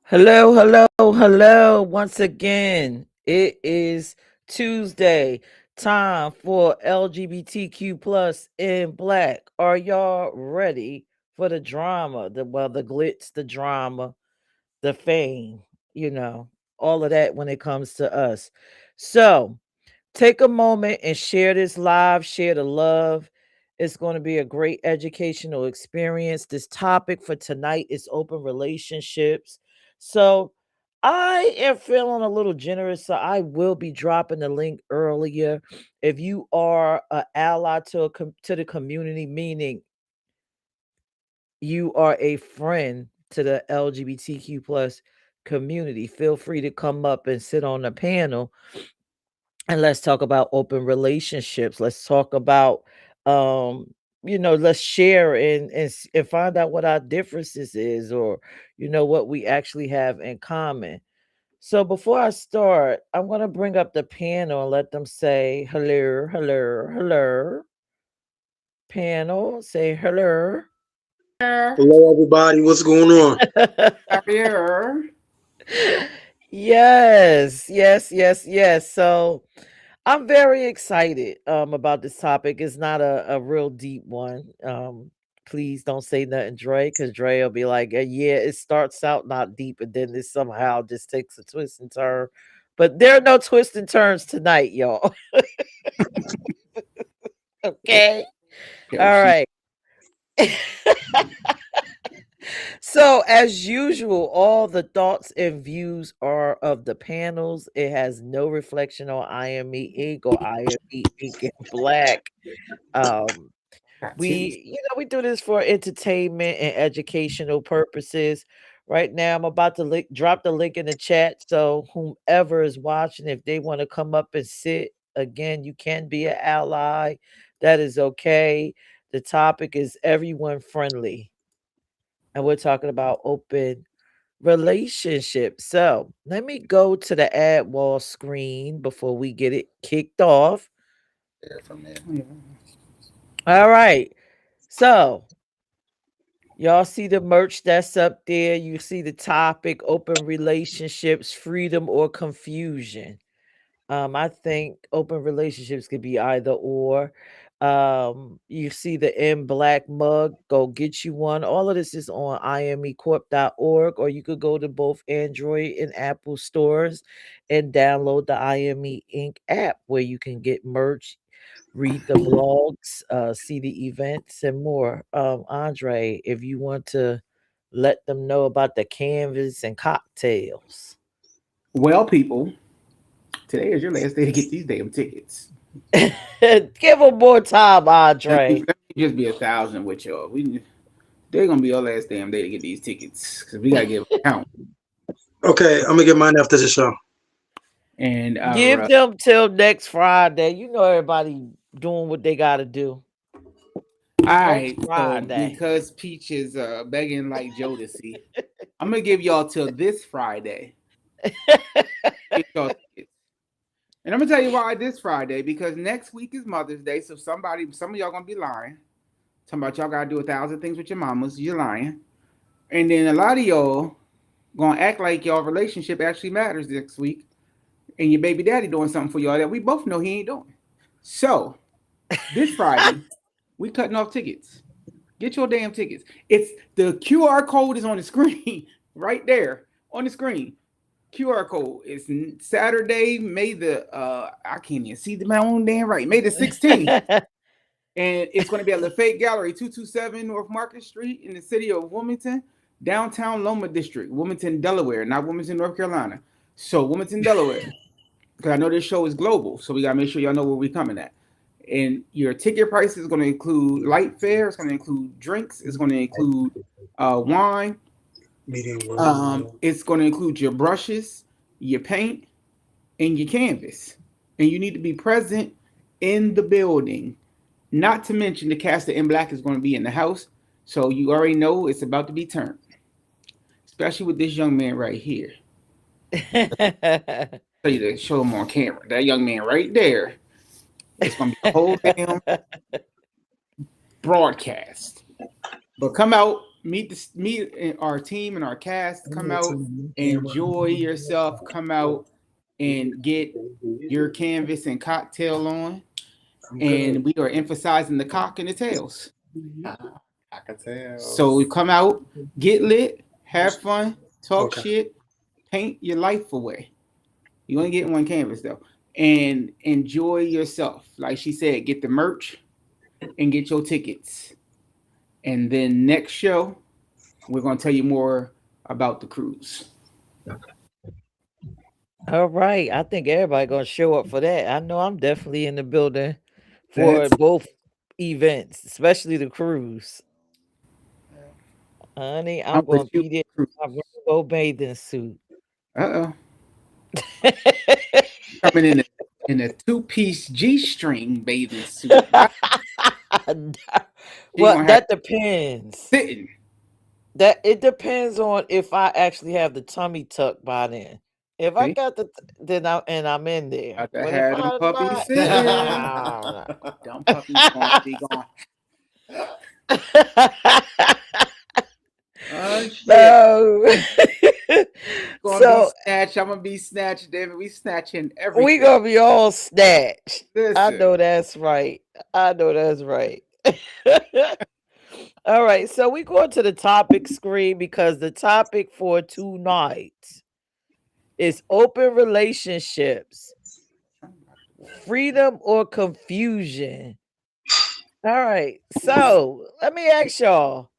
Hello, hello, hello. Once again, it is Tuesday. Time for LGBTQ plus in black. Are y'all ready for the drama? The glitz, the drama, the fame, you know, all of that when it comes to us. So take a moment and share this live, share the love. It's going to be a great educational experience. This topic for tonight is open relationships. So I am feeling a little generous, so I will be dropping the link earlier. If you are an ally to the community, meaning you are a friend to the LGBTQ plus community, feel free to come up and sit on the panel and let's talk about open relationships. Let's talk about um let's share and find out what our differences is, or what we actually have in common. So before I start, I'm going to bring up the panel and let them say hello, hello, hello. Panel, say hello. Hello, everybody. What's going on? Peirrce. Yes, yes, yes, yes. So I'm very excited about this topic. It's not a real deep one. Please don't say nothing, Dre, because Dre will be like, yeah, it starts out not deep and then it somehow just takes a twist and turn. But there are no twists and turns tonight, y'all. Okay. All Peirrce. right. So, as usual, all the thoughts and views are of the panels. It has no reflection on IME Inc. or IME Inc. in Black. Um, Got titties. we do this for entertainment and educational purposes. Right now, I'm about to drop the link in the chat. So, whomever is watching, if they want to come up and sit, again, you can be an ally. That is okay. The topic is everyone friendly, and we're talking about open relationships. So let me go to the ad wall screen before we get it kicked off. There from there. All right. So y'all see the merch that's up there. You see the topic, open relationships, freedom or confusion. I think open relationships could be either or. You see the in black mug, go get you one. All of this is on imecorp.org, or you could go to both Android and Apple stores and download the IME Inc. app where you can get merch, read the blogs, see the events, and more. Andre, if you want to let them know about the canvas and cocktails. Well, people, today is your last day to get these damn tickets. Give them more time, Andre. Let me just be 1,000 with y'all. They're gonna be our last damn day to get these tickets because we gotta give a count. Okay, I'm gonna get mine after the show. And Give them till next Friday. You know everybody doing what they got to do. all Next right, so Friday. because Peach is begging like Jodeci, I'm gonna give y'all till this Friday. Get y'all tickets. And I'm gonna tell you why this Friday, because next week is Mother's Day, so some of y'all gonna be lying. Talking about y'all gotta do 1,000 things with your mamas. You're lying. And then a lot of y'all gonna act like y'all relationship actually matters next week, and your baby daddy doing something for y'all that we both know he ain't doing. So this Friday, we cutting off tickets. Get your damn tickets. It's the QR code is on the screen right there on the screen. QR code. It's Saturday, May the I can't even see my own damn right. May the 16th. And it's going to be at Lafayette Gallery, 227 North Market Street in the city of Wilmington, downtown Loma District, Wilmington, Delaware, not Wilmington, North Carolina. So Wilmington, Delaware, because I know this show is global, so we got to make sure y'all know where we're coming at. And your ticket price is going to include light fare, it's going to include drinks, it's going to include wine, Medium well. it's going to include your brushes, your paint, and your canvas. And you need to be present in the building. Not to mention the cast of In Black is going to be in the house. So you already know it's about to be turned. Especially with this young man right here. Tell you to show him on camera. That young man right there. It's going to be a whole damn broadcast. But come out, meet our team and our cast. Come out, enjoy yourself. Come out and get your canvas and cocktail on. And we are emphasizing the cock and the tails. So we come out, get lit, have fun, talk shit, paint your life away. You only get one canvas though, and enjoy yourself. Like she said, get the merch and get your tickets. And then next show, we're gonna tell you more about the cruise. All right. I think everybody gonna show up for that. I know I'm definitely in the building for both events, especially the cruise. Honey, I'm gonna be there in my rainbow bathing suit. Coming in a 2-piece G-string bathing suit. Well, that depends. Sitting. That it depends on if I actually have the tummy tuck by then. If I got then I'm in there. But if I'm puppies sitting, dumb puppies gonna be gone. Oh shit! No. I'm gonna be snatched, David. We snatching everything. We gonna be all snatched. Listen. I know that's right. All right, so we go to the topic screen because the topic for tonight is open relationships, freedom or confusion. All right, so let me ask y'all,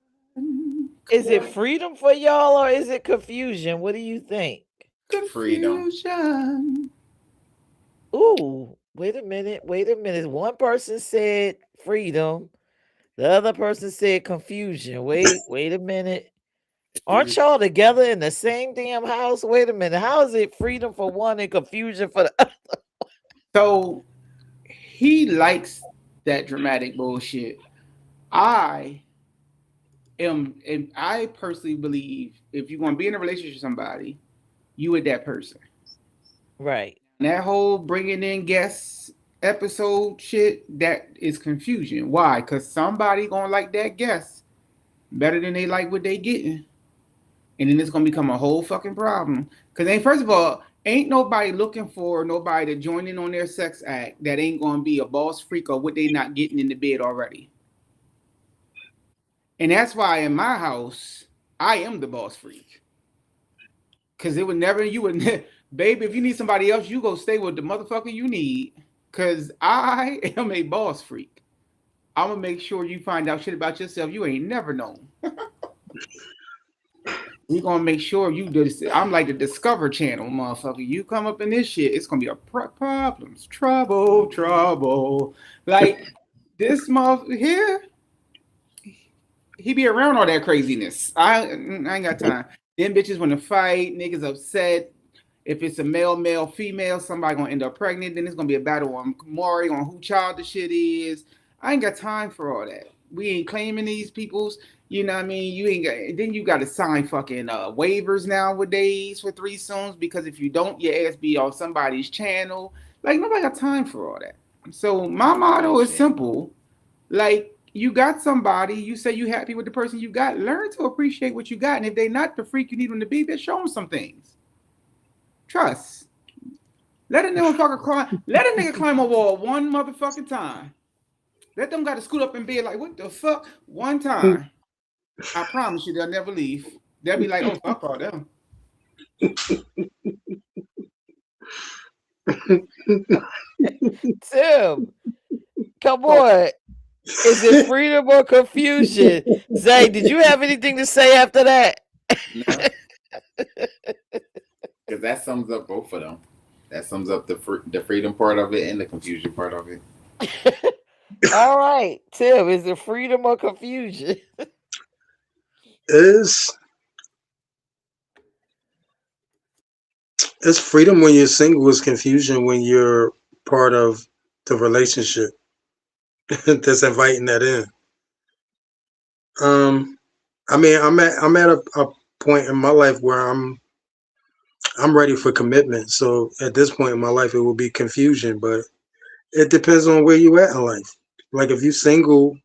is it freedom for y'all or is it confusion? What do you think? Confusion. Ooh, wait a minute. One person said freedom. The other person said confusion. Wait a minute. Aren't y'all together in the same damn house? Wait a minute. How is it freedom for one and confusion for the other? So he likes that dramatic bullshit. I personally believe if you're gonna be in a relationship with somebody, you with that person. Right. And that whole bringing in guests episode shit, that is confusion. Why? Because somebody gonna like that guest better than they like what they getting, and then it's gonna become a whole fucking problem. Because first of all, ain't nobody looking for nobody to join in on their sex act that ain't gonna be a boss freak or what they not getting in the bed already. And that's why in my house I am the boss freak. Because it would never, baby, if you need somebody else, you go stay with the motherfucker you need. Because I am a boss freak. I'm going to make sure you find out shit about yourself you ain't never known. We're going to make sure you do this. I'm like the Discover Channel, motherfucker. You come up in this shit, it's going to be a problems. Trouble. Like, this motherfucker here, he be around all that craziness. I ain't got time. Them bitches want to fight. Niggas upset. If it's a male, female, somebody gonna end up pregnant. Then it's gonna be a battle on Maury on who child the shit is. I ain't got time for all that. We ain't claiming these people's. You know what I mean? You ain't got. Then you got to sign fucking waivers nowadays for threesomes because if you don't, your ass be on somebody's channel. Like nobody got time for all that. So my motto is simple. Like. You got somebody, you say you happy with the person you got, learn to appreciate what you got. And if they not the freak you need them to be, then show them some things. Trust. Let a nigga climb a wall one motherfucking time. Let them got to scoot up in bed like, what the fuck? One time. I promise you they'll never leave. They'll be like, oh, fuck all them. Tim, come on. Is it freedom or confusion? Zay, did you have anything to say after that? No. Because that sums up both of them. That sums up the freedom part of it and the confusion part of it. All right, Tim, is it freedom or confusion? It's freedom when you're single. It's confusion when you're part of the relationship that's inviting that in. I mean, I'm at a point in my life where I'm ready for commitment. So at this point in my life, it will be confusion, but it depends on where you at in life. Like if you're single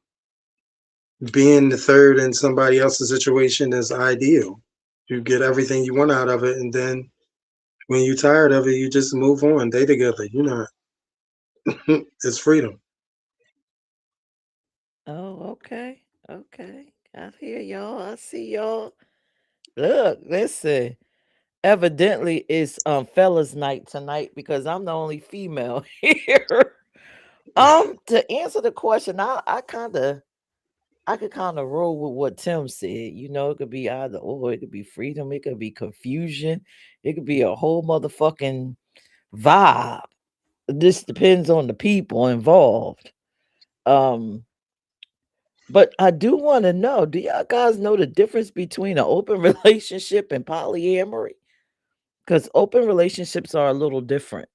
being the third in somebody else's situation is ideal. You get everything you want out of it, and then when you're tired of it, you just move on. They together. You know, it's freedom. Oh, okay. Okay. I hear y'all. I see y'all. Look, listen. Evidently it's fellas night tonight because I'm the only female here. To answer the question, I could kind of roll with what Tim said. You know, it could be either or, it could be freedom, it could be confusion, it could be a whole motherfucking vibe. This depends on the people involved. Um, but I do want to know, do y'all guys know the difference between an open relationship and polyamory? Because open relationships are a little different.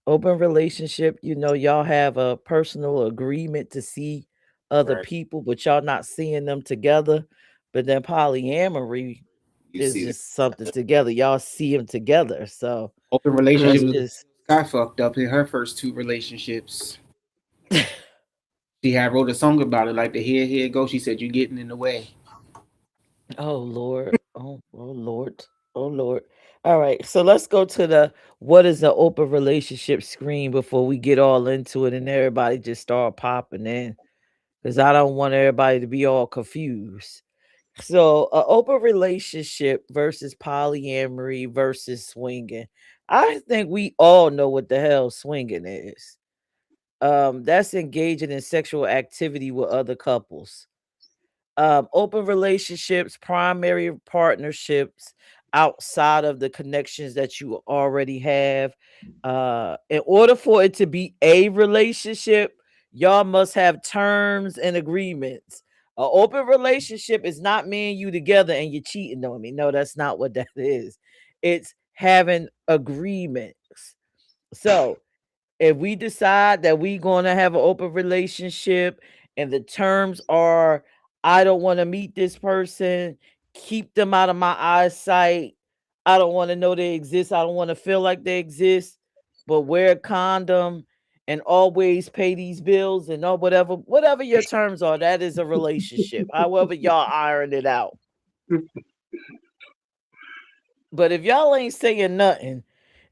Open relationship, you know, y'all have a personal agreement to see other Right. people, but y'all not seeing them together. But then polyamory You is see that. just something together. Y'all see them together. So Open relationship that's Mhm. was just got fucked up in her first two relationships. She had wrote a song about it, like the here it go. She said, "You getting in the way." oh Lord. Oh Lord. Oh Lord. All right. So let's go to the what is an open relationship screen before we get all into it and everybody just start popping in. Because I don't want everybody to be all confused. So, a open relationship versus polyamory versus swinging. I think we all know what the hell swinging is. That's engaging in sexual activity with other couples. Open relationships, primary partnerships outside of the connections that you already have. In order for it to be a relationship, y'all must have terms and agreements. An open relationship is not me and you together and you're cheating on me. No, that's not what that is. It's having agreements. So if we decide that we going to have an open relationship and the terms are I don't want to meet this person, keep them out of my eyesight, I don't want to know they exist, I don't want to feel like they exist, but wear a condom and always pay these bills and all whatever your terms are, that is a relationship, however y'all iron it out. But if y'all ain't saying nothing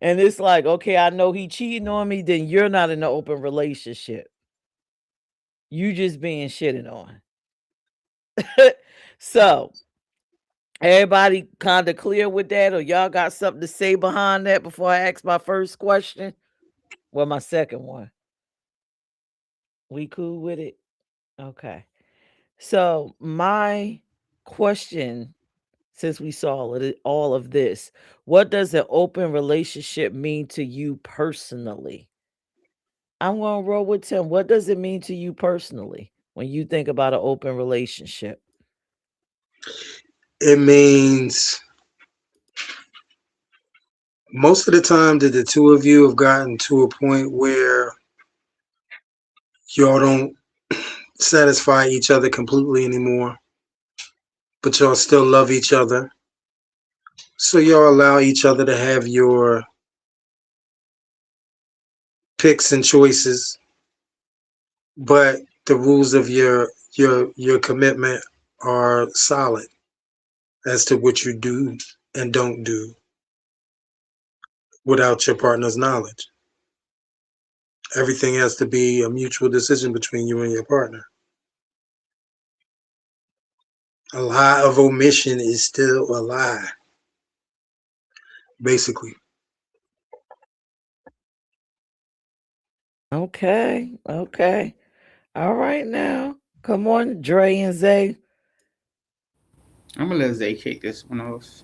and it's like, okay, I know he cheating on me, then you're not in an open relationship. You just being shitted on. So, everybody kind of clear with that, or y'all got something to say behind that before I ask my first question? Well, my second one. We cool with it? Okay. So, my question, since we saw all of this, what does an open relationship mean to you personally? I'm going to roll with Tim. What does it mean to you personally when you think about an open relationship? It means most of the time that the two of you have gotten to a point where y'all don't satisfy each other completely anymore, but y'all still love each other. So y'all allow each other to have your picks and choices, but the rules of your commitment are solid as to what you do and don't do without your partner's knowledge. Everything has to be a mutual decision between you and your partner. A lie of omission is still a lie, basically. Okay. Okay. All right now. Come on, Dre and Zay. I'm gonna let Zay kick this one off.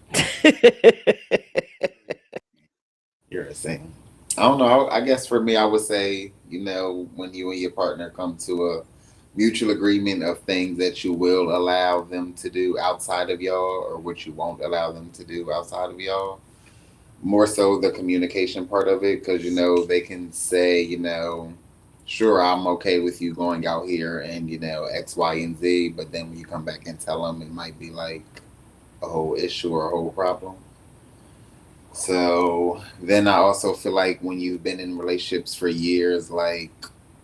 You're saying. I don't know. I guess for me, I would say, when you and your partner come to a mutual agreement of things that you will allow them to do outside of y'all or what you won't allow them to do outside of y'all. More so the communication part of it, because, they can say, sure, I'm okay with you going out here and, X, Y, and Z. But then when you come back and tell them, it might be like a whole issue or a whole problem. So then I also feel like when you've been in relationships for years, like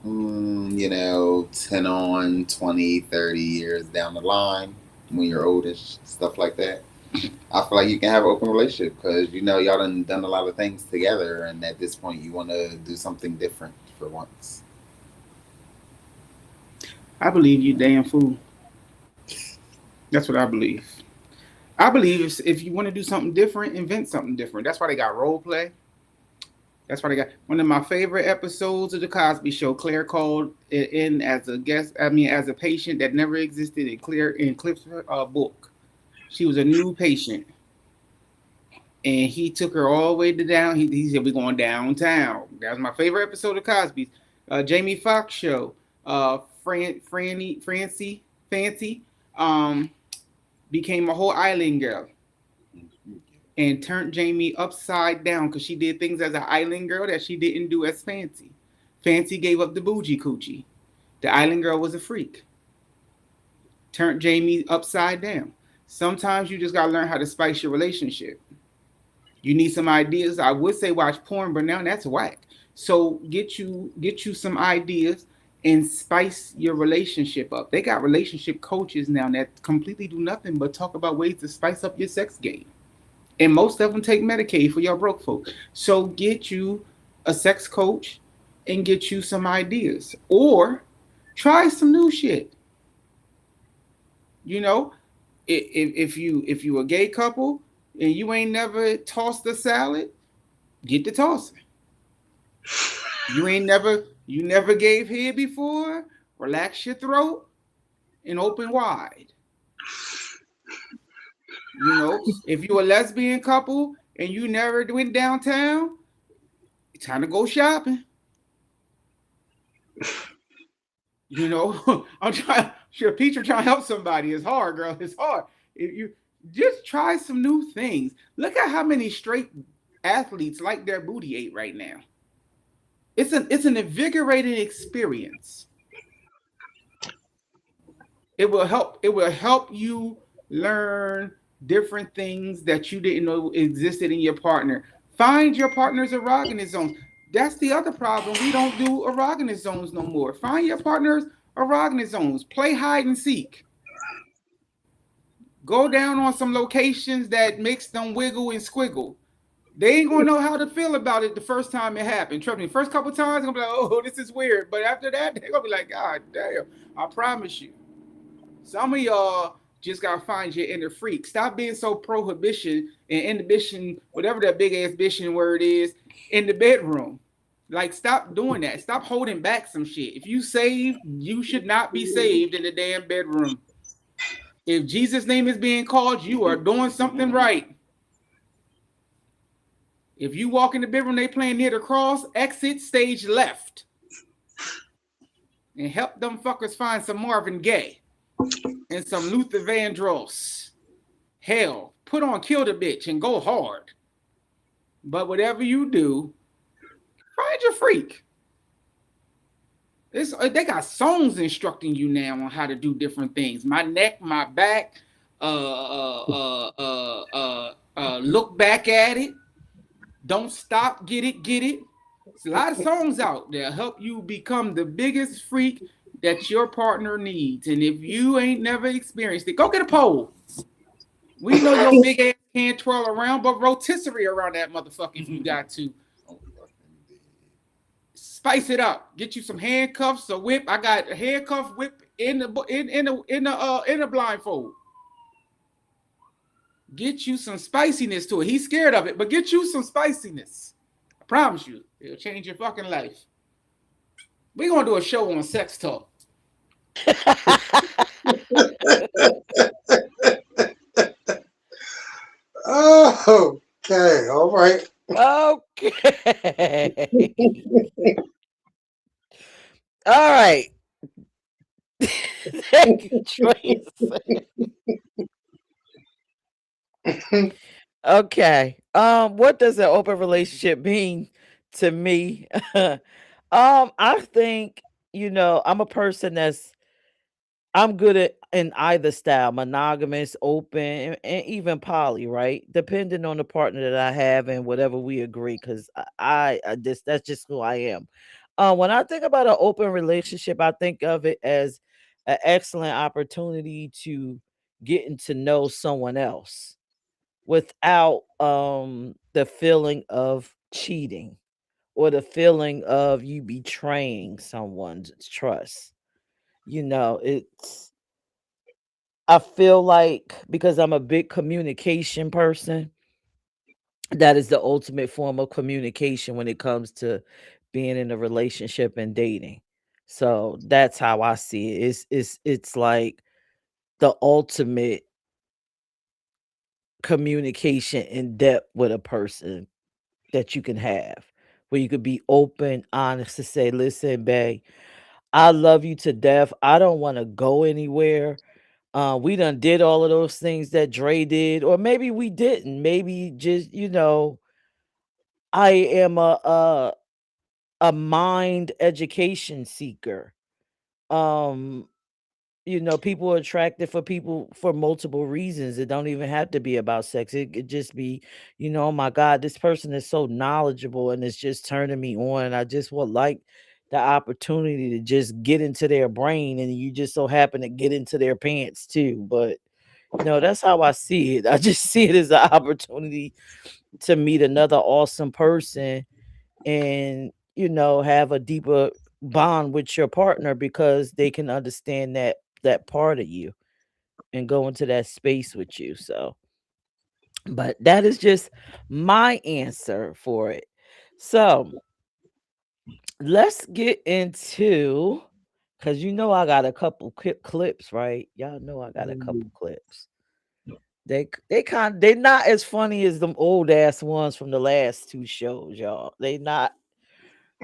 You know, 10 on 20, 30 years down the line when you're oldish, stuff like that. I feel like you can have an open relationship because you know y'all done a lot of things together, and at this point you want to do something different for once. I believe you damn fool. That's what I believe. I believe if you want to do something different, invent something different. That's why they got role play. That's why they got one of my favorite episodes of the Cosby Show. Claire called in as a guest. I mean, as a patient that never existed in Cliff's book. She was a new patient, and he took her all the way to down. He said, "We're going downtown." That was my favorite episode of Cosby's. Jamie Foxx show. Fancy, um, became a whole island girl and turned Jamie upside down because she did things as an island girl that she didn't do as Fancy. Fancy gave up the bougie coochie. The island girl was a freak. Turned Jamie upside down. Sometimes you just gotta learn how to spice your relationship. You need some ideas. I would say watch porn, but now that's whack. So get you some ideas and spice your relationship up. They got relationship coaches now that completely do nothing but talk about ways to spice up your sex game. And most of them take Medicaid for your broke folk. So get you a sex coach and get you some ideas. Or try some new shit. You know, if you a gay couple and you ain't never tossed a salad, get to tossing. You never gave head before, relax your throat and open wide. You know, if you a lesbian couple and you never went downtown, it's time to go shopping. You know, I'm trying. Sure, Peter trying to help somebody. It's hard, girl. It's hard. If you just try some new things. Look at how many straight athletes like their booty ate right now. It's an invigorating experience. It will help you learn different things that you didn't know existed in your partner. Find your partner's erogenous zones. That's the other problem. We don't do erogenous zones no more. Find your partner's erogenous zones. Play hide and seek. Go down on some locations that makes them wiggle and squiggle. They ain't gonna know how to feel about it the first time it happened. Trust me, first couple times, they're gonna be like, oh, this is weird. But after that, they're gonna be like, God damn, I promise you. Some of y'all just gotta find your inner freak. Stop being so prohibition and inhibition, whatever that big ass bition word is, in the bedroom. Like, stop doing that. Stop holding back some shit. If you saved, you should not be saved in the damn bedroom. If Jesus' name is being called, you are doing something right. If you walk in the bedroom, they playing near the cross, exit stage left. And help them fuckers find some Marvin Gaye and some Luther Vandross. Hell, put on Kill the Bitch and go hard. But whatever you do, find your freak. They got songs instructing you now on how to do different things. My neck, my back, look back at it. Don't stop, get it. There's a lot of songs out there help you become the biggest freak that your partner needs. And if you ain't never experienced it, go get a pole. We know your big ass can't twirl around, but rotisserie around that motherfucker if you got to. Spice it up. Get you some handcuffs, a whip. I got a handcuff whip in the blindfold. Get you some spiciness to it. He's scared of it, but get you some spiciness. I promise you, it'll change your fucking life. We're gonna do a show on sex talk. Oh, okay, all right. Okay. All right. Thank you, Trace. Okay. What does an open relationship mean to me? I think, I'm a person I'm good in either style, monogamous, open, and even poly, right? Depending on the partner that I have and whatever we agree, because that's just who I am. When I think about an open relationship, I think of it as an excellent opportunity to getting to know someone else without the feeling of cheating or the feeling of you betraying someone's trust. It's I feel like because I'm a big communication person, that is the ultimate form of communication when it comes to being in a relationship and dating. So that's how I see it. It's like the ultimate communication in depth with a person that you can have, where you could be open, honest to say, listen, babe, I love you to death. I don't want to go anywhere. We done did all of those things that Dre did, or maybe we didn't. Maybe just, I am a mind education seeker. Um, people are attracted for people for multiple reasons. It don't even have to be about sex. It could just be, oh my God, this person is so knowledgeable and it's just turning me on. And I just would like the opportunity to just get into their brain, and you just so happen to get into their pants too. But that's how I see it. I just see it as an opportunity to meet another awesome person and have a deeper bond with your partner because they can understand that part of you and go into that space with you. So, but that is just my answer for it. So let's get into, because I got a couple clips, right? Y'all know I got a couple clips. They're not as funny as them old ass ones from the last two shows, y'all. They not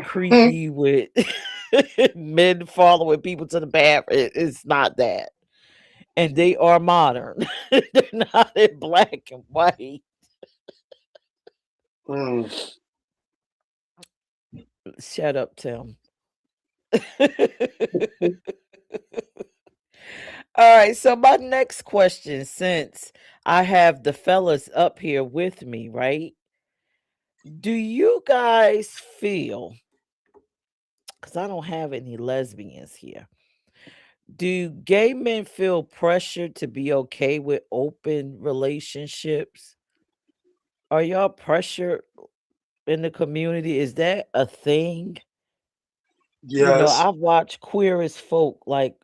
creepy with men following people to the bathroom. It's not that. And they are modern. They're not in black and white. Mm. Shut up, Tim. All right, so my next question, since I have the fellas up here with me, right? Do you guys feel, because I don't have any lesbians here, do gay men feel pressure to be okay with open relationships? Are y'all pressured in the community? Is that a thing? Yes. I've watched Queer as Folk, like,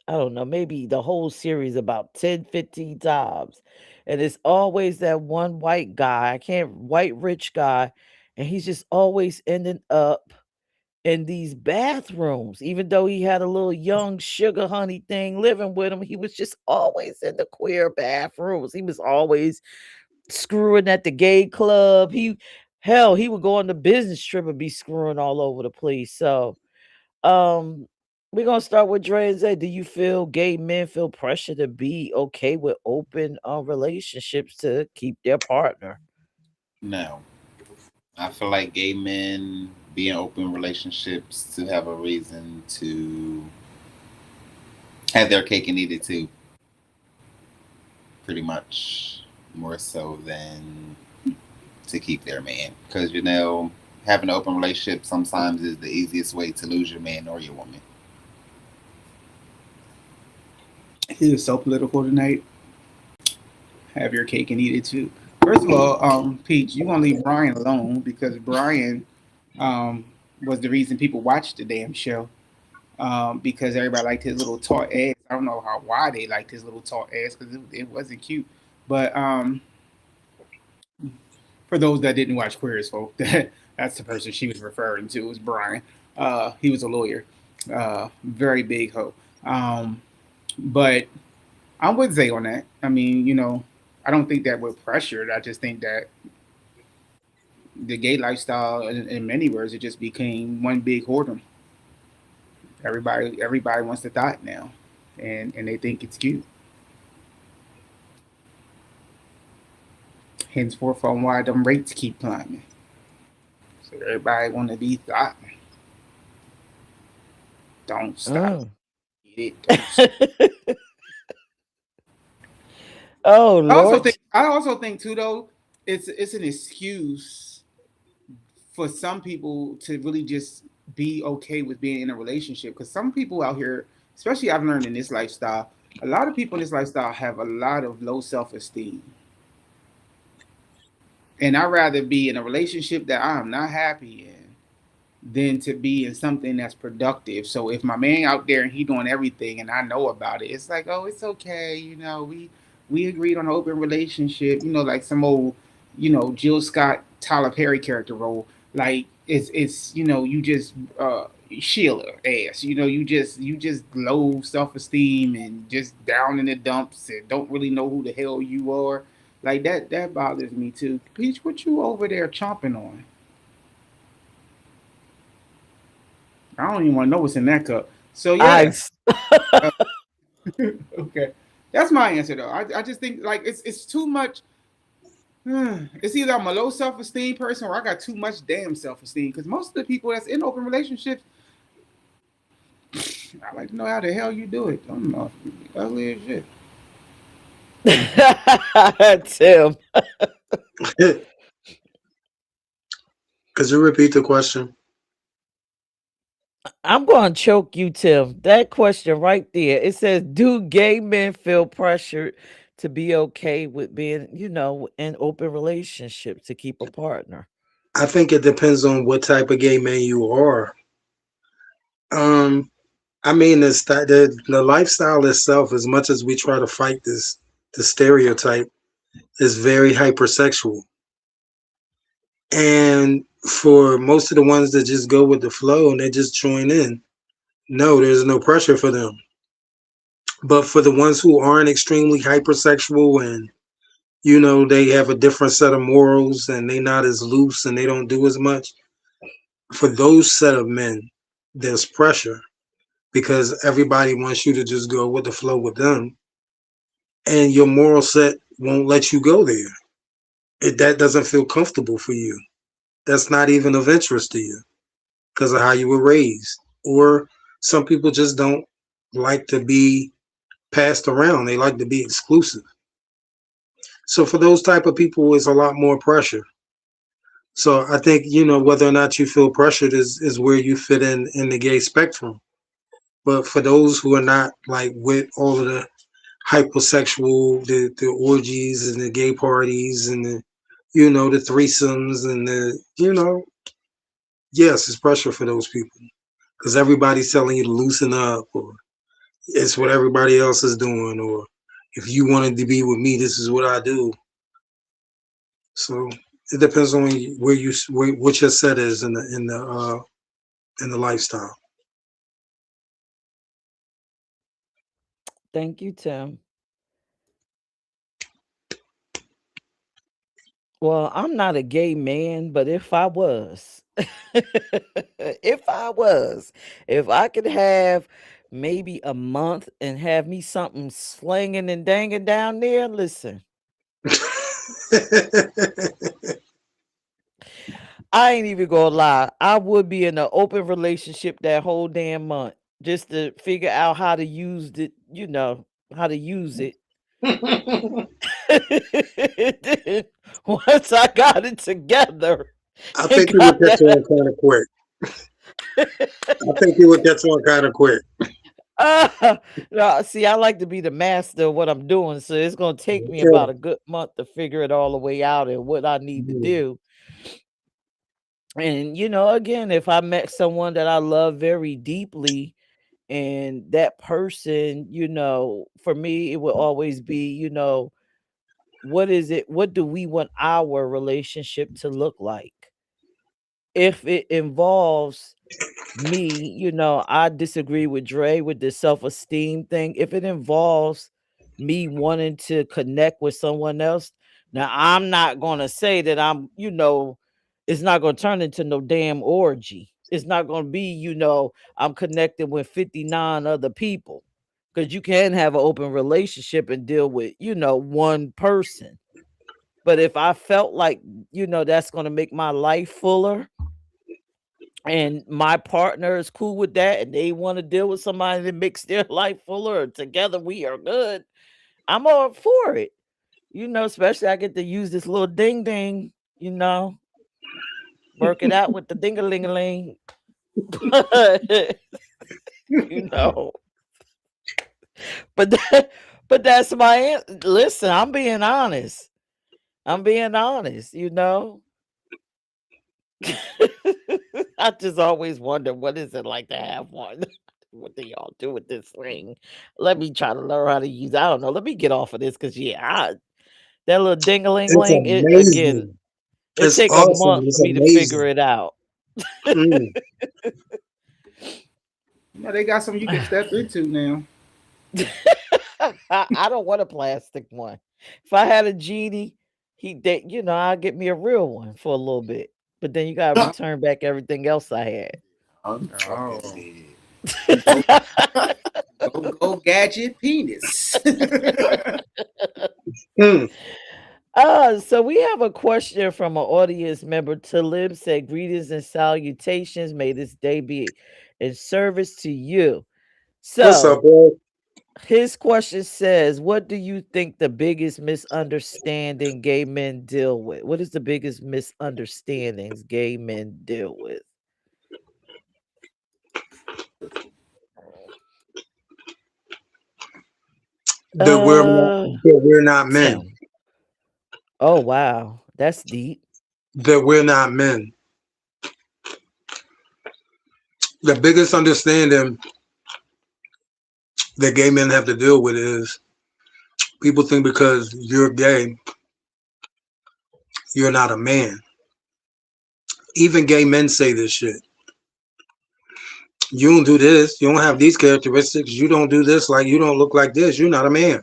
I don't know, maybe the whole series about 10, 15 times. And it's always that one white guy, white rich guy, and he's just always ending up in these bathrooms. Even though he had a little young sugar honey thing living with him, he was just always in the queer bathrooms. He was always screwing at the gay club. He would go on the business trip and be screwing all over the place. So um we're gonna start with Dre and say, do you feel gay men feel pressure to be okay with open relationships to keep their partner? No. I feel like gay men be in open relationships to have a reason to have their cake and eat it too. Pretty much more so than to keep their man. Because, having an open relationship sometimes is the easiest way to lose your man or your woman. He is so political tonight. Have your cake and eat it too. First of all, Peach, you want to leave Brian alone because Brian um, was the reason people watched the damn show. Because everybody liked his little taut ass. I don't know why they liked his little taut ass because it wasn't cute. But for those that didn't watch Queer as Folk, that's the person she was referring to was Brian. He was a lawyer, very big hoe. But I'm with Zay on that. I mean, I don't think that we're pressured. I just think that the gay lifestyle, in many words, it just became one big whoredom. Everybody wants the thought now, and they think it's cute. Henceforth on why them rates keep climbing. So everybody want to be thought. Don't stop. Oh. It don't stop. Oh Lord. I also think too though, it's an excuse for some people to really just be okay with being in a relationship. Because some people out here, especially I've learned in this lifestyle, a lot of people in this lifestyle have a lot of low self-esteem. And I'd rather be in a relationship that I'm not happy in than to be in something that's productive. So if my man out there and he doing everything and I know about it, it's like, oh, it's okay. We agreed on an open relationship. Like some old, Jill Scott, Tyler Perry character role. Like it's you just Sheila ass. You just low self esteem and just down in the dumps and don't really know who the hell you are. Like that bothers me too. Peach, what you over there chomping on? I don't even want to know what's in that cup. So yeah, Ice. uh, okay, that's my answer though. I just think like it's too much. It's either I'm a low self esteem person or I got too much damn self esteem. Because most of the people that's in open relationships, I like to know how the hell you do it. I don't know, ugly as shit. Tim, Could you repeat the question? I'm going to choke you, Tim. That question right there. It says, do gay men feel pressured to be okay with being, in open relationships to keep a partner? I think it depends on what type of gay man you are. Um, I mean, the lifestyle itself, as much as we try to fight the stereotype, is very hypersexual. And for most of the ones that just go with the flow and they just join in, no, there's no pressure for them. But for the ones who aren't extremely hypersexual and they have a different set of morals and they not as loose and they don't do as much, for those set of men, there's pressure because everybody wants you to just go with the flow with them, and your moral set won't let you go there. That doesn't feel comfortable for you. That's not even of interest to you because of how you were raised. Or some people just don't like to be passed around. They like to be exclusive. So for those type of people, it's a lot more pressure. So I think, whether or not you feel pressured is where you fit in the gay spectrum. But for those who are not like with all of the hypersexual, the orgies and the gay parties and the threesomes and yes, it's pressure for those people because everybody's telling you to loosen up, or it's what everybody else is doing, or if you wanted to be with me, this is what I do. So it depends on what your set is in the lifestyle. Thank you, Tim. Well, I'm not a gay man, but if I was, if I could have maybe a month and have me something slinging and danging down there, listen, I ain't even gonna lie. I would be in an open relationship that whole damn month just to figure out how to use it, how to use it. Then once I got it together I and think you would got catch that, on kind of quick. I think you would catch on kind of quick. no, see, I like to be the master of what I'm doing, so it's gonna take me Sure. about a good month to figure it all the way out and what I need to do. And again, if I met someone that I love very deeply, and that person, for me, it will always be, what is it? What do we want our relationship to look like? If it involves me, I disagree with Dre with the self-esteem thing. If it involves me wanting to connect with someone else, now I'm not gonna say that it's not gonna turn into no damn orgy. It's not gonna be, I'm connected with 59 other people. Because you can have an open relationship and deal with, one person. But if I felt like, that's gonna make my life fuller, and my partner is cool with that and they want to deal with somebody that makes their life fuller, together we are good, I'm all for it. Especially I get to use this little ding ding, Work it out with the ding-a-ling-a-ling. you know. But but that's my listen. I'm being honest. I'm being honest. You know. I just always wonder what is it like to have one. What do y'all do with this thing? Let me try to learn how to use. I don't know. Let me get off of this because that little It's ding-a-ling-ling. It again. amazing. It It's take a awesome. month for It's me to figure amazing. it out. Mm. They got something you can step into now. I don't want a plastic one. If I had a genie, I'll get me a real one for a little bit. But then you gotta return back everything else I had. I'm Oh, fucking go, go gadget penis. Mm. So we have a question from an audience member. Talib said, "Greetings and salutations. May this day be in service to you." What's up, So bro? his question says, "What do you think the biggest misunderstanding gay men deal with? What is the biggest misunderstandings gay men deal with?" That we're not, Uh, that we're not men. Tim. Oh wow, that's deep. That we're not men. The biggest understanding that gay men have to deal with is people think because you're gay, you're not a man. Even gay men say this shit. You don't do this. You don't have these characteristics. You don't do this. Like you don't look like this. You're not a man.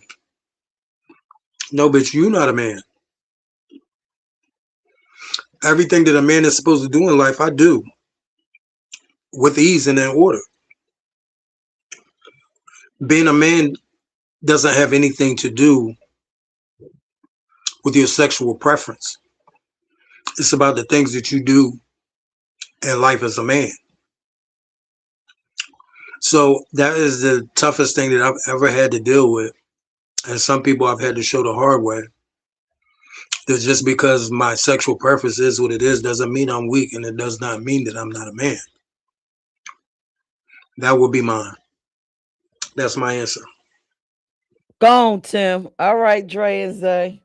No, bitch, you're not a man. Everything that a man is supposed to do in life, I do with ease and in order. Being a man doesn't have anything to do with your sexual preference. It's about the things that you do in life as a man. So that is the toughest thing that I've ever had to deal with. And some people I've had to show the hard way. That just because my sexual preference is what it is doesn't mean I'm weak, and it does not mean that I'm not a man. That would be mine. That's my answer. Go on, Tim. All right, Dre and Zay.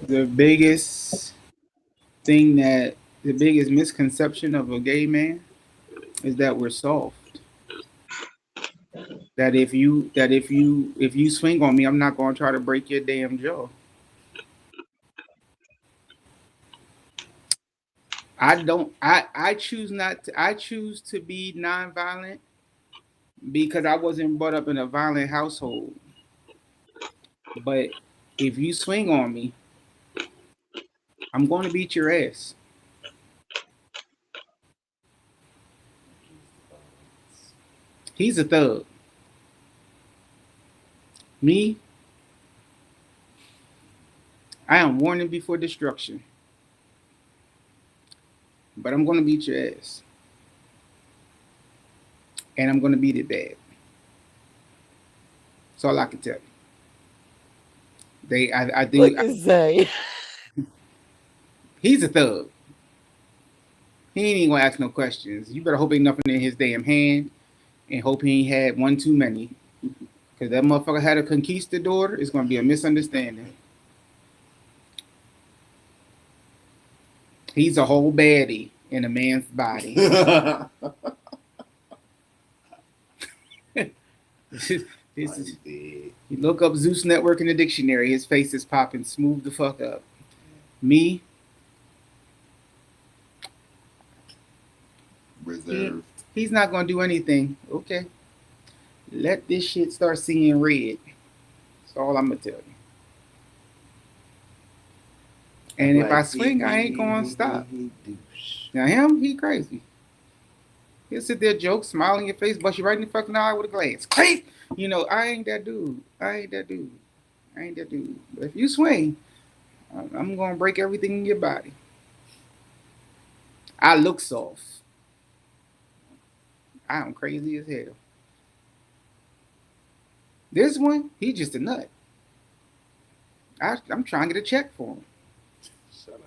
The biggest the biggest misconception of a gay man is that we're soft. That if you swing on me, I'm not gonna try to break your damn jaw. I choose not to I choose to be nonviolent because I wasn't brought up in a violent household. But if you swing on me, I'm going to beat your ass. He's a thug. Me, I am warning before destruction. But I'm going to beat your ass. And I'm going to beat it bad. That's all I can tell you. I Look think at Zay. he's a thug. He ain't even gonna ask no questions. You better hope ain't nothing in his damn hand, and hope he ain't had one too many. Cause that motherfucker had a conquistador. It's gonna be a misunderstanding. He's a whole baddie in a man's body. this is, you look up Zeus Network in the dictionary. His face is popping smooth the fuck up. Me, reserved. he's not gonna do anything. Okay, let this shit start seeing red. That's all I'm gonna tell you. And if I swing, I ain't gonna stop. Now him, he crazy. He'll sit there, joke, smile in your face, bust you right in the fucking eye with a glance. Crazy. You know, I ain't that dude. I ain't that dude. I ain't that dude. But if you swing, I'm gonna break everything in your body. I look soft. I'm crazy as hell. This one, he just a nut. I'm trying to get a check for him. Shut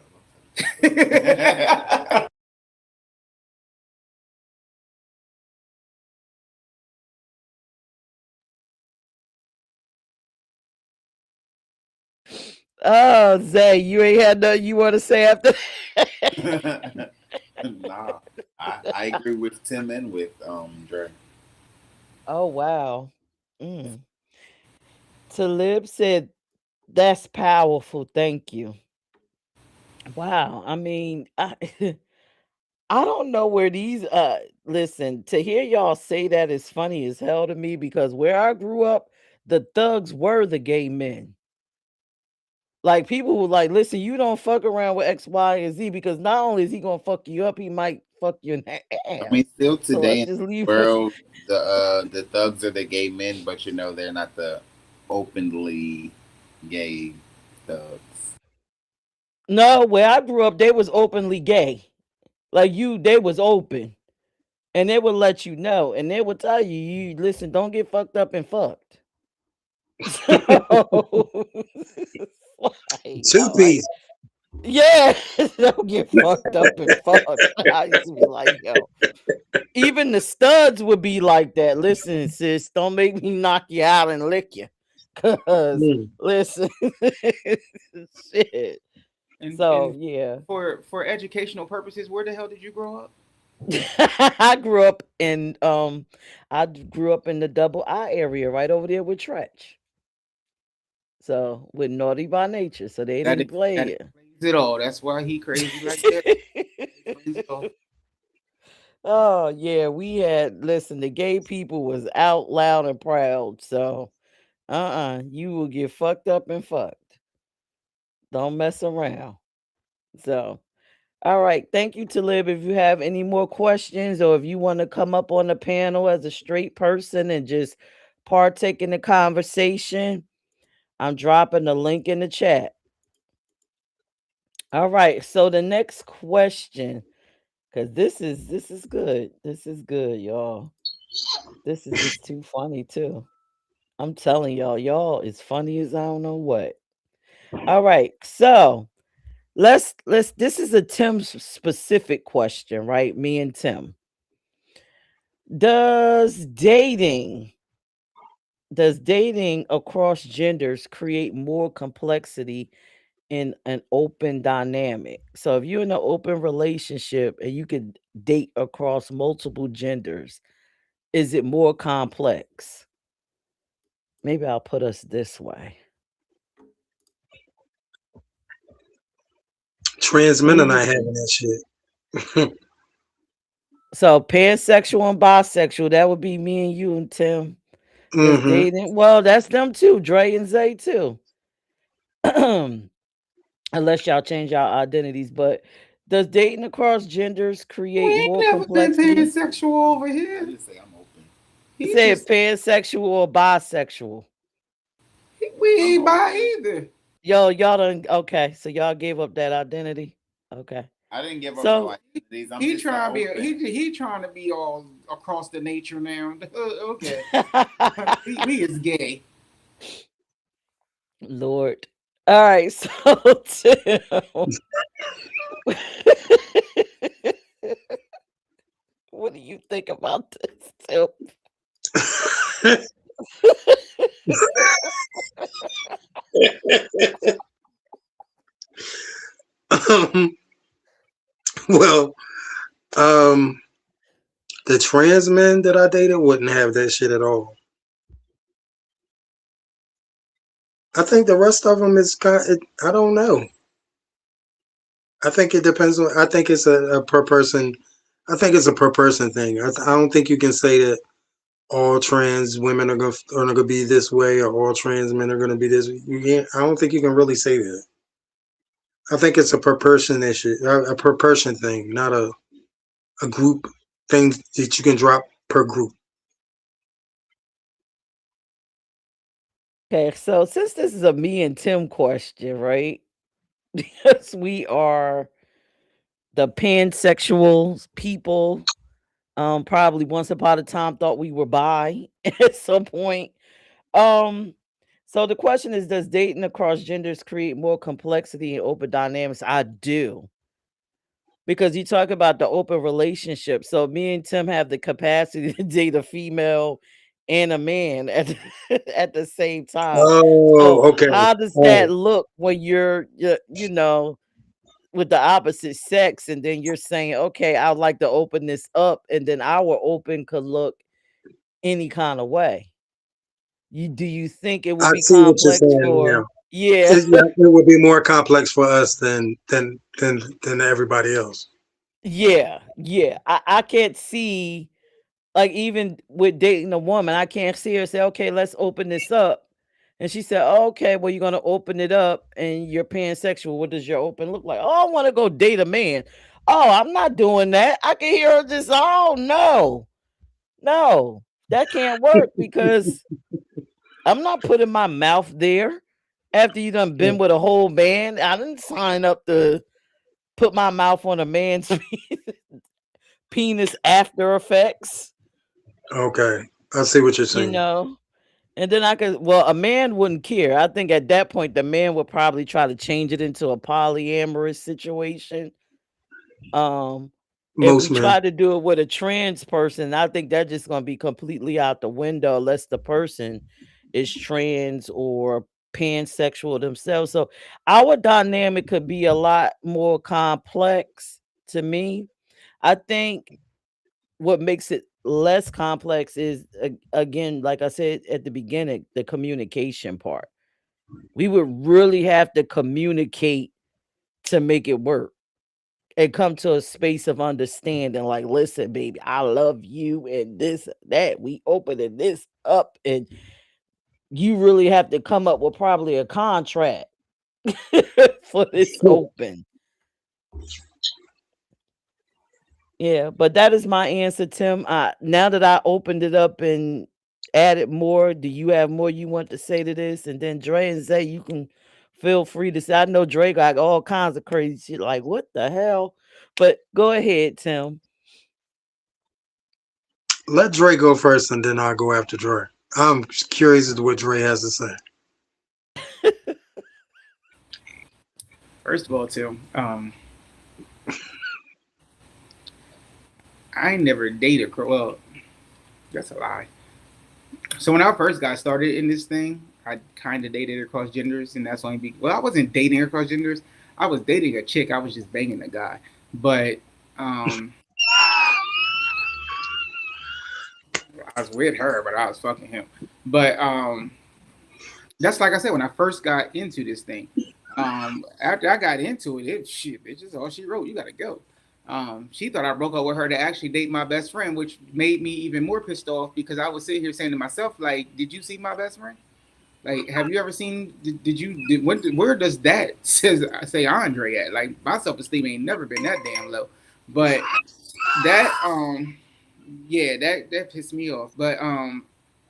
Oh, Zay, you ain't had nothing you want to say after Nah, I agree with Tim and with Dre. Oh, wow. Mm. Talib said, that's powerful. Thank you. Wow. I mean, I don't know where these listen, to hear y'all say that is funny as hell to me because where I grew up, the thugs were the gay men. Like people were like, listen, you don't fuck around with X, Y, and Z because not only is he gonna fuck you up, he might fuck you in the I ass. mean, still So today let's in just leave the it. world, the thugs are the gay men, but they're not the openly gay thugs. No, where I grew up, they was openly gay. Like they was open. And they would let you know. And they would tell you, you listen, don't get fucked up and fucked. So like, Two all right. piece. Yeah, don't get fucked up and fucked. I used to be like, yo. Even the studs would be like that. Listen, sis, don't make me knock you out and lick you. Cause Mm. listen, shit. So And yeah. for educational purposes, where the hell did you grow up? I grew up in the double I area right over there with Tretch. So with Naughty by Nature. So they That didn't play that it. explains it all. That's why he crazy like that. Explains it all. Oh yeah, we had listen, the gay people was out loud and proud. So you will get fucked up and fucked. Don't mess around. So all right, thank you, Talib. If you have any more questions or if you want to come up on the panel as a straight person and just partake in the conversation, I'm dropping the link in the chat. All right, so the next question, because this is good. This is good, y'all. This is just too funny too. I'm telling y'all is funny as I don't know what. All right, so let's this is a Tim specific question, right? Me and Tim. Does dating does dating across genders create more complexity in an open dynamic? So if you're in an open relationship and you could date across multiple genders, is it more complex? Maybe I'll put us this way. Trans What men do are you not think? having that shit. So pansexual and bisexual, that would be me and you and Tim. Does Hmm. dating well, that's them too, Dre and Zay too. Unless y'all change y'all identities, but does dating across genders We create ain't more never been complexity? pansexual over I here. just say I'm open. He He said just pansexual or bisexual. we I'm ain't by open. either. Y'all done okay, so y'all gave up that identity. Okay. I didn't give up no So identities. I'm He just trying to be open. he trying to be all across the nature now. Okay, we is gay. Lord. All right, so Tim. What do you think about this, Tim? um, well, um, the trans men that I dated wouldn't have that shit at all. I think the rest of them is kind. I don't know. I think it depends on. I think it's a per person. I think it's a per person thing. I don't think you can say that all trans women are gonna be this way or all trans men are gonna be this. You can't. I don't think you can really say that. I think it's a per person issue, a per person thing, not a group thing that you can drop per group. Okay, so since this is a me and Tim question, right? Because we are the pansexual people, probably once upon a time thought we were bi at some point. Um, so the question is, does dating across genders create more complexity and open dynamics? I do. because you talk about the open relationship. So me and Tim have the capacity to date a female and a man at at the same time. So Oh, okay. how does that Oh, look when you're with the opposite sex, and then you're saying, okay, I'd like to open this up, and then our open could look any kind of way. Do you think it would I be see what you're complex saying now. for? Yeah. Yeah, it would be more complex for us than everybody else. Yeah. I can't see, like, even with dating a woman, I can't see her say, okay, let's open this up. And she said, oh, okay, well, you're gonna open it up and you're pansexual. What does your open look like? Oh, I want to go date a man. Oh, I'm not doing that. I can hear her just, oh no, that can't work because I'm not putting my mouth there after you done been with a whole man. I didn't sign up to put my mouth on a man's penis after effects, Okay, I see what you're you saying. know. And then a man wouldn't care. I think at that point, the man would probably try to change it into a polyamorous situation. Um, if we Most men. try to do it with a trans person, I think that's just going to be completely out the window unless the person is trans or pansexual themselves. So our dynamic could be a lot more complex to me. I think what makes it less complex is, again, like I said at the beginning, the communication part. We would really have to communicate to make it work and come to a space of understanding, like, listen, baby, I love you, and this, that, we opening this up, and you really have to come up with probably a contract for this open. Yeah, but that is my answer, Tim. Now that I opened it up and added more, do you have more you want to say to this? And then Dre and Zay, you can feel free to say. I know Dre got all kinds of crazy shit, like, what the hell? But go ahead, Tim. Let Dre go first, and then I'll go after Dre. I'm curious as to what Dre has to say. First of all, Tim, I ain't never dated. Well, that's a lie. So when I first got started in this thing, I kind of dated across genders, and that's only well, I wasn't dating across genders. I was dating a chick. I was just banging a guy, but I was with her, but I was fucking him. But that's like I said when I first got into this thing. After I got into it, it's just all she wrote. You gotta go. She thought I broke up with her to actually date my best friend, which made me even more pissed off because I was sitting here saying to myself, like, did you see my best friend? Like, have you ever seen? Where does that say Andre at? Like, my self-esteem ain't never been that damn low. But that yeah, that pissed me off. But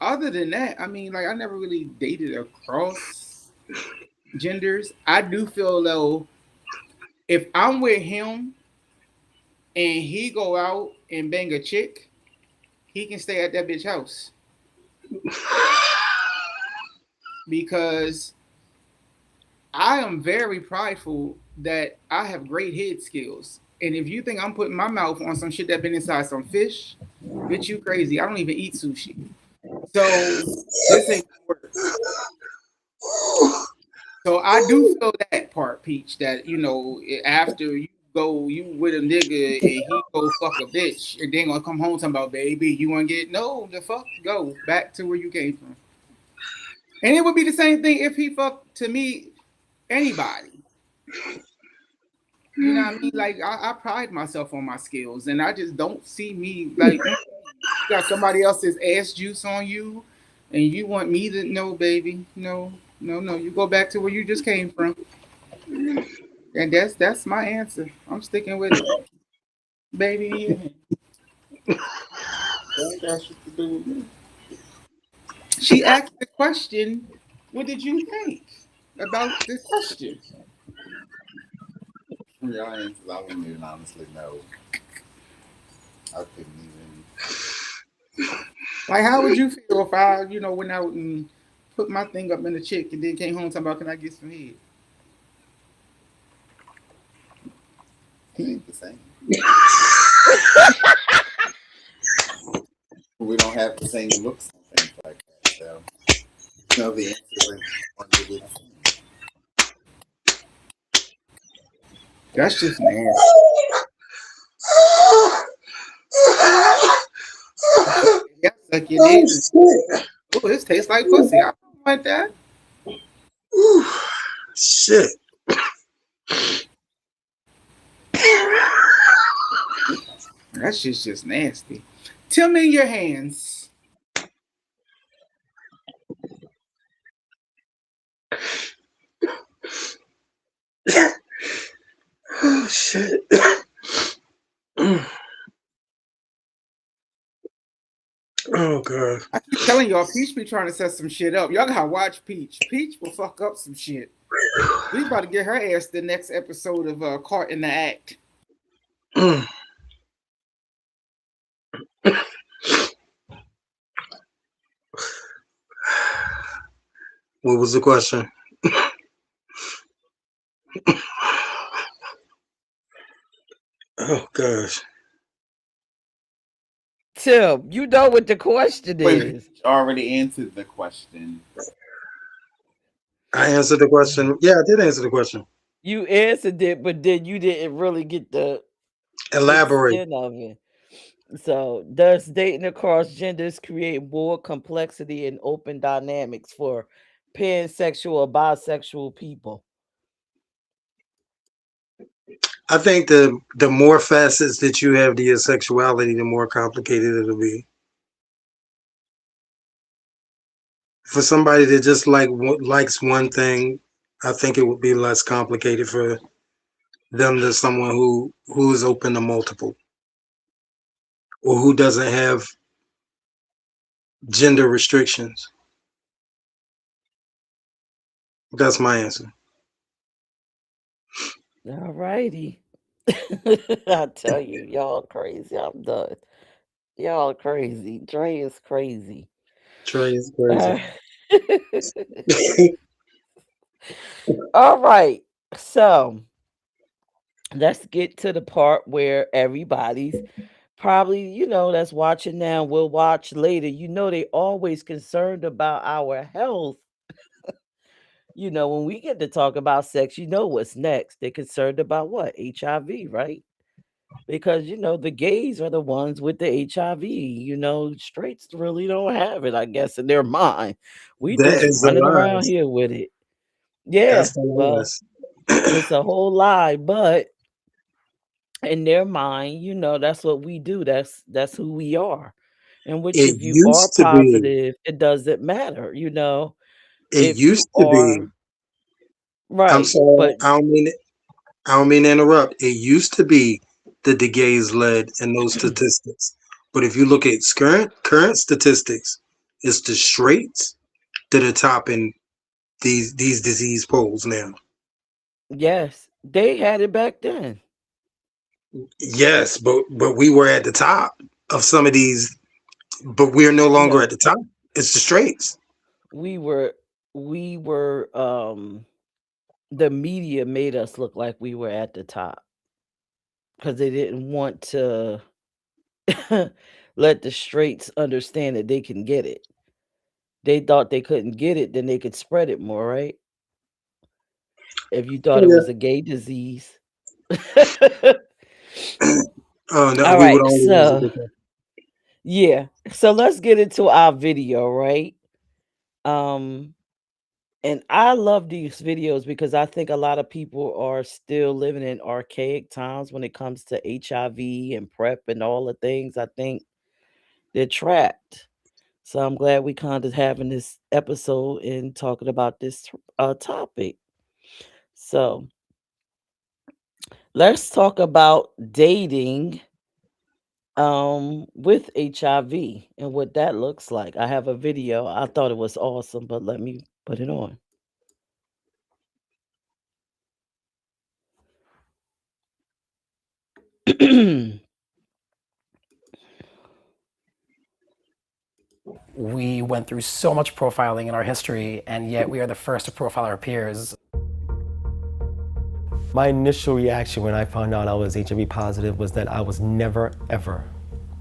other than that, I mean, like, I never really dated across genders. I do feel though, if I'm with him and he go out and bang a chick, he can stay at that bitch house because I am very prideful that I have great head skills. And if you think I'm putting my mouth on some shit that been inside some fish, bitch, you crazy. I don't even eat sushi. So this ain't work. So I do feel that part, Peach, that, you know, after you with a nigga and he go fuck a bitch and then gonna come home talking about, baby, you wanna get, no, the fuck, go back to where you came from. And it would be the same thing if he fucked to me, anybody. You know what I mean? Like, I pride myself on my skills, and I just don't see me like, you got somebody else's ass juice on you, and you want me to, no, baby, no. You go back to where you just came from, and that's my answer. I'm sticking with it, baby. She asked the question. What did you think about this question? Your answers, I wouldn't even honestly know. I couldn't even. Like, how would you feel if I, went out and put my thing up in the chick and then came home talking about, can I get some head? It ain't the same. We don't have the same looks and things like that. So, no, the answer is going to be the same. That's just nasty. Yeah, suck your dick. Oh, this tastes like pussy. I don't like that. Shit. That shit's just nasty. Tell me your hands. Oh shit. Oh god. I keep telling y'all, Peach be trying to set some shit up. Y'all gotta watch Peach. Peach will fuck up some shit. We about to get her ass the next episode of Caught in the Act. What was the question? Oh gosh. Tim, you know what the question Wait, is. already answered the question. I answered the question. Yeah, I did answer the question. You answered it, but then you didn't really get the Elaborate. extent of it. So, does dating across genders create more complexity and open dynamics for pansexual or bisexual people? I think the more facets that you have to your sexuality, the more complicated it'll be. For somebody that just likes one thing, I think it would be less complicated for them than someone who is open to multiple or who doesn't have gender restrictions. That's my answer. All righty. I tell you, y'all crazy. I'm done. Y'all crazy. Dre is crazy. Trey is crazy. All right. So let's get to the part where everybody's probably, that's watching now, will watch later. They always concerned about our health. When we get to talk about sex, what's next. They're concerned about what? HIV, right? Because the gays are the ones with the HIV. Straights really don't have it, I guess, in their mind. We That just is the running around lies. here with it. Yeah, That's the well, lies. it's a whole lie, but in their mind, that's what we do. That's who we are. And which, It if you are used to be. positive, it doesn't matter. It If you used to be. are I'm right, sorry. but I don't mean to interrupt. It used to be that the gays led in those statistics, but if you look at current statistics, it's the straights that are topping these disease polls now. yes, they had it back then. Yes, but we were at the top of some of these, but we're no longer at No, the top. It's the straights. we were we were the media made us look like we were at the top because they didn't want to let the straights understand that they can get it. They thought they couldn't get it, then they could spread it more, right? If you thought it Yeah. was a gay disease. Oh no, All we would right, only use it so because yeah. So let's get into our video, right? Um and I love these videos because I think a lot of people are still living in archaic times when it comes to HIV and PrEP and all the things. I think they're trapped. So I'm glad we kind of having this episode and talking about this topic. So let's talk about dating with HIV and what that looks like. I have a video. I thought it was awesome, but let me put it on. We went through so much profiling in our history, and yet we are the first to profile our peers. My initial reaction when I found out I was HIV positive was that I was never, ever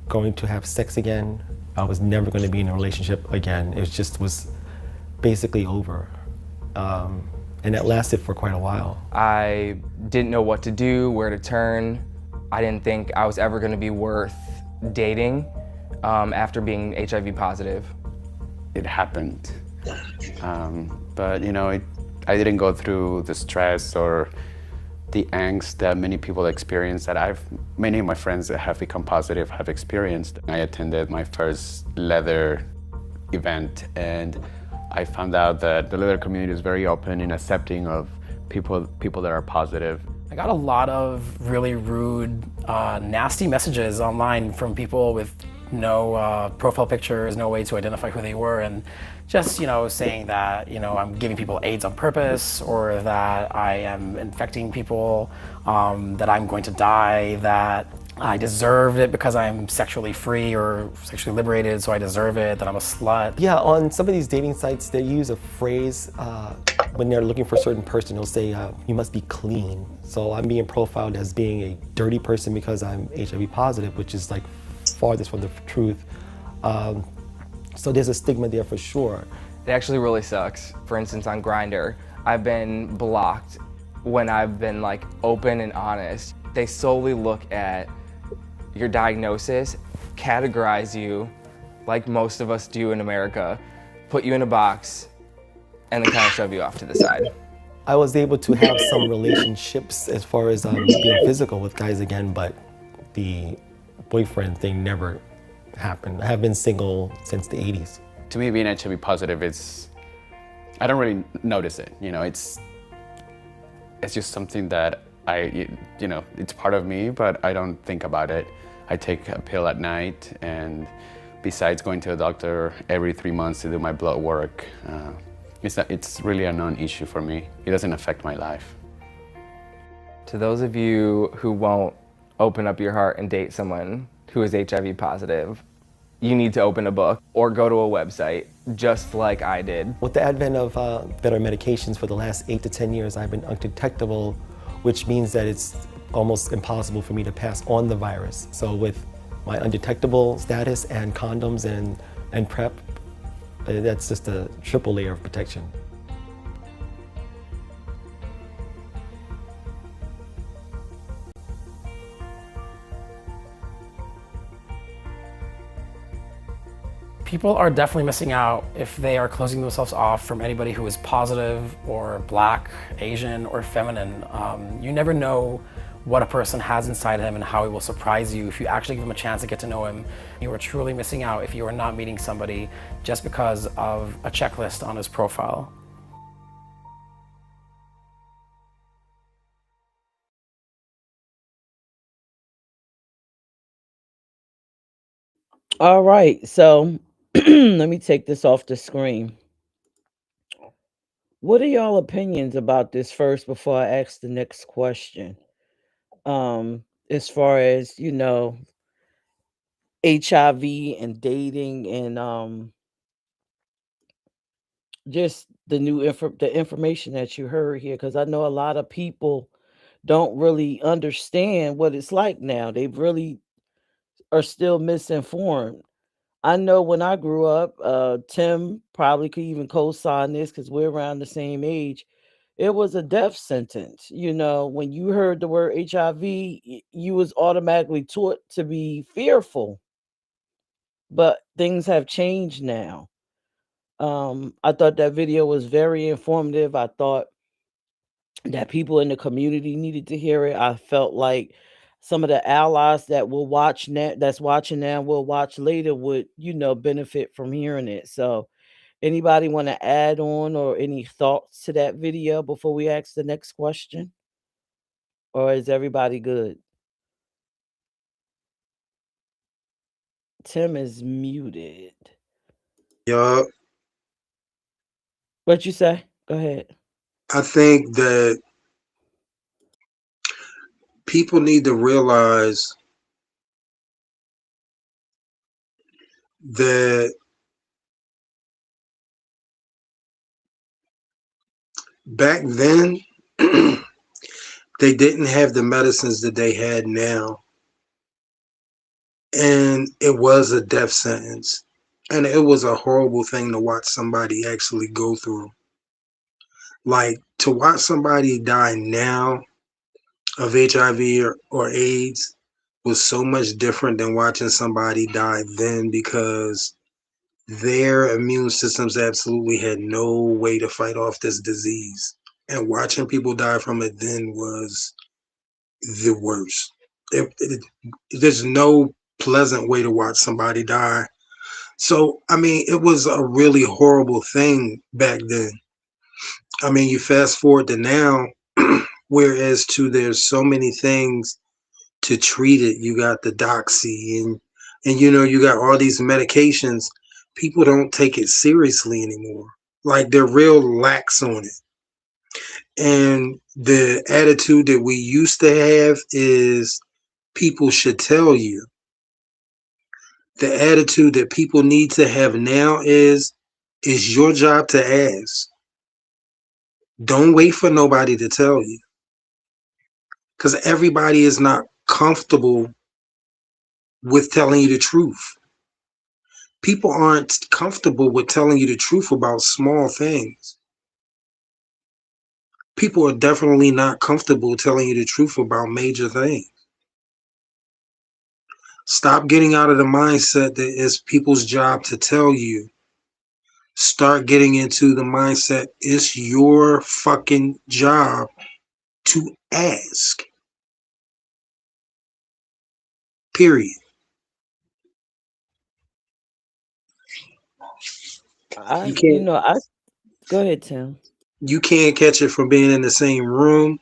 going to have sex again. I was never going to be in a relationship again. It just was basically over. And that lasted for quite a while. I didn't know what to do, where to turn. I didn't think I was ever going to be worth dating after being HIV positive. It happened. But you know, I didn't go through the stress or the angst that many people experience that many of my friends that have become positive have experienced. I attended my first leather event and I found out that the leather community is very open and accepting of people that are positive. I got a lot of really rude, nasty messages online from people with no profile pictures, no way to identify who they were, and just, saying that, I'm giving people AIDS on purpose, or that I am infecting people, that I'm going to die, that I deserved it because I'm sexually free or sexually liberated, so I deserve it, that I'm a slut. Yeah, on some of these dating sites, they use a phrase when they're looking for a certain person. They'll say, you must be clean. So I'm being profiled as being a dirty person because I'm HIV positive, which is like farthest from the truth. So there's a stigma there for sure. It actually really sucks. For instance, on Grindr, I've been blocked when I've been like open and honest. They solely look at your diagnosis, categorize you like most of us do in America, put you in a box, and then kind of shove you off to the side. I was able to have some relationships as far as being physical with guys again, but the boyfriend thing never happened. I have been single since the 80s. To me, being HIV positive, I don't really notice it. It's just something that it's part of me, but I don't think about it. I take a pill at night, and besides going to a doctor every 3 months to do my blood work, it's really a non-issue for me. It doesn't affect my life. To those of you who won't open up your heart and date someone who is HIV positive, you need to open a book or go to a website, just like I did. With the advent of better medications for the last 8 to 10 years, I've been undetectable, which means that it's almost impossible for me to pass on the virus. So with my undetectable status and condoms and PrEP, that's just a triple layer of protection. People are definitely missing out if they are closing themselves off from anybody who is positive or Black, Asian, or feminine. You never know what a person has inside him and how he will surprise you if you actually give him a chance to get to know him. You are truly missing out if you are not meeting somebody just because of a checklist on his profile. All right, so let me take this off the screen. What are y'all opinions about this first before I ask the next question? As far as, HIV and dating and just the the information that you heard here, because I know a lot of people don't really understand what it's like now. They really are still misinformed. I know when I grew up, Tim probably could even co-sign this because we're around the same age. It was a death sentence. When you heard the word HIV, you was automatically taught to be fearful. But things have changed now. I thought that video was very informative. I thought that people in the community needed to hear it. I felt like some of the allies that will watch now, that's watching now, will watch later, would benefit from hearing it. So, anybody want to add on or any thoughts to that video before we ask the next question, or is everybody good? Tim is muted. Yeah, What you say? Go ahead. I think that people need to realize that back then, They didn't have the medicines that they had now, and it was a death sentence. And it was a horrible thing to watch somebody actually go through. Like, to watch somebody die now of HIV or AIDS was so much different than watching somebody die then, because their immune systems absolutely had no way to fight off this disease. And watching people die from it then was the worst. There's no pleasant way to watch somebody die. So, I mean, it was a really horrible thing back then. I mean, you fast forward to now, whereas there's so many things to treat it. You got the doxy, and you got all these medications. People don't take it seriously anymore. Like, they're real lax on it. And the attitude that we used to have is people should tell you. The attitude that people need to have now is it's your job to ask. Don't wait for nobody to tell you. Because everybody is not comfortable with telling you the truth. People aren't comfortable with telling you the truth about small things. People are definitely not comfortable telling you the truth about major things. Stop getting out of the mindset that it's people's job to tell you. Start getting into the mindset it's your fucking job to ask. Period. You can't I go ahead, Tim. you can't catch it from being in the same room.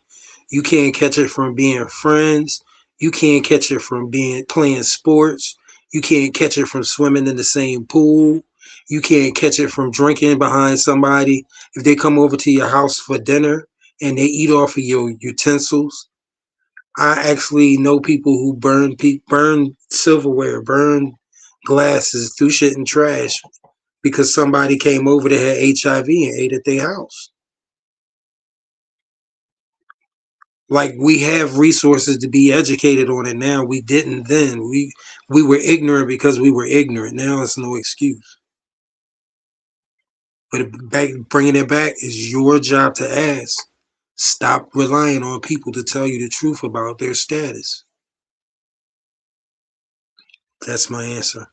You can't catch it from being friends. You can't catch it from being playing sports. You can't catch it from swimming in the same pool. You can't catch it from drinking behind somebody. If they come over to your house for dinner and they eat off of your utensils. I actually know people who burn silverware, burn glasses, threw shit in trash because somebody came over that had HIV and ate at their house. Like, we have resources to be educated on it now. We didn't then. We were ignorant because we were ignorant. Now it's no excuse. But bringing it back is your job to ask. Stop relying on people to tell you the truth about their status. That's my answer.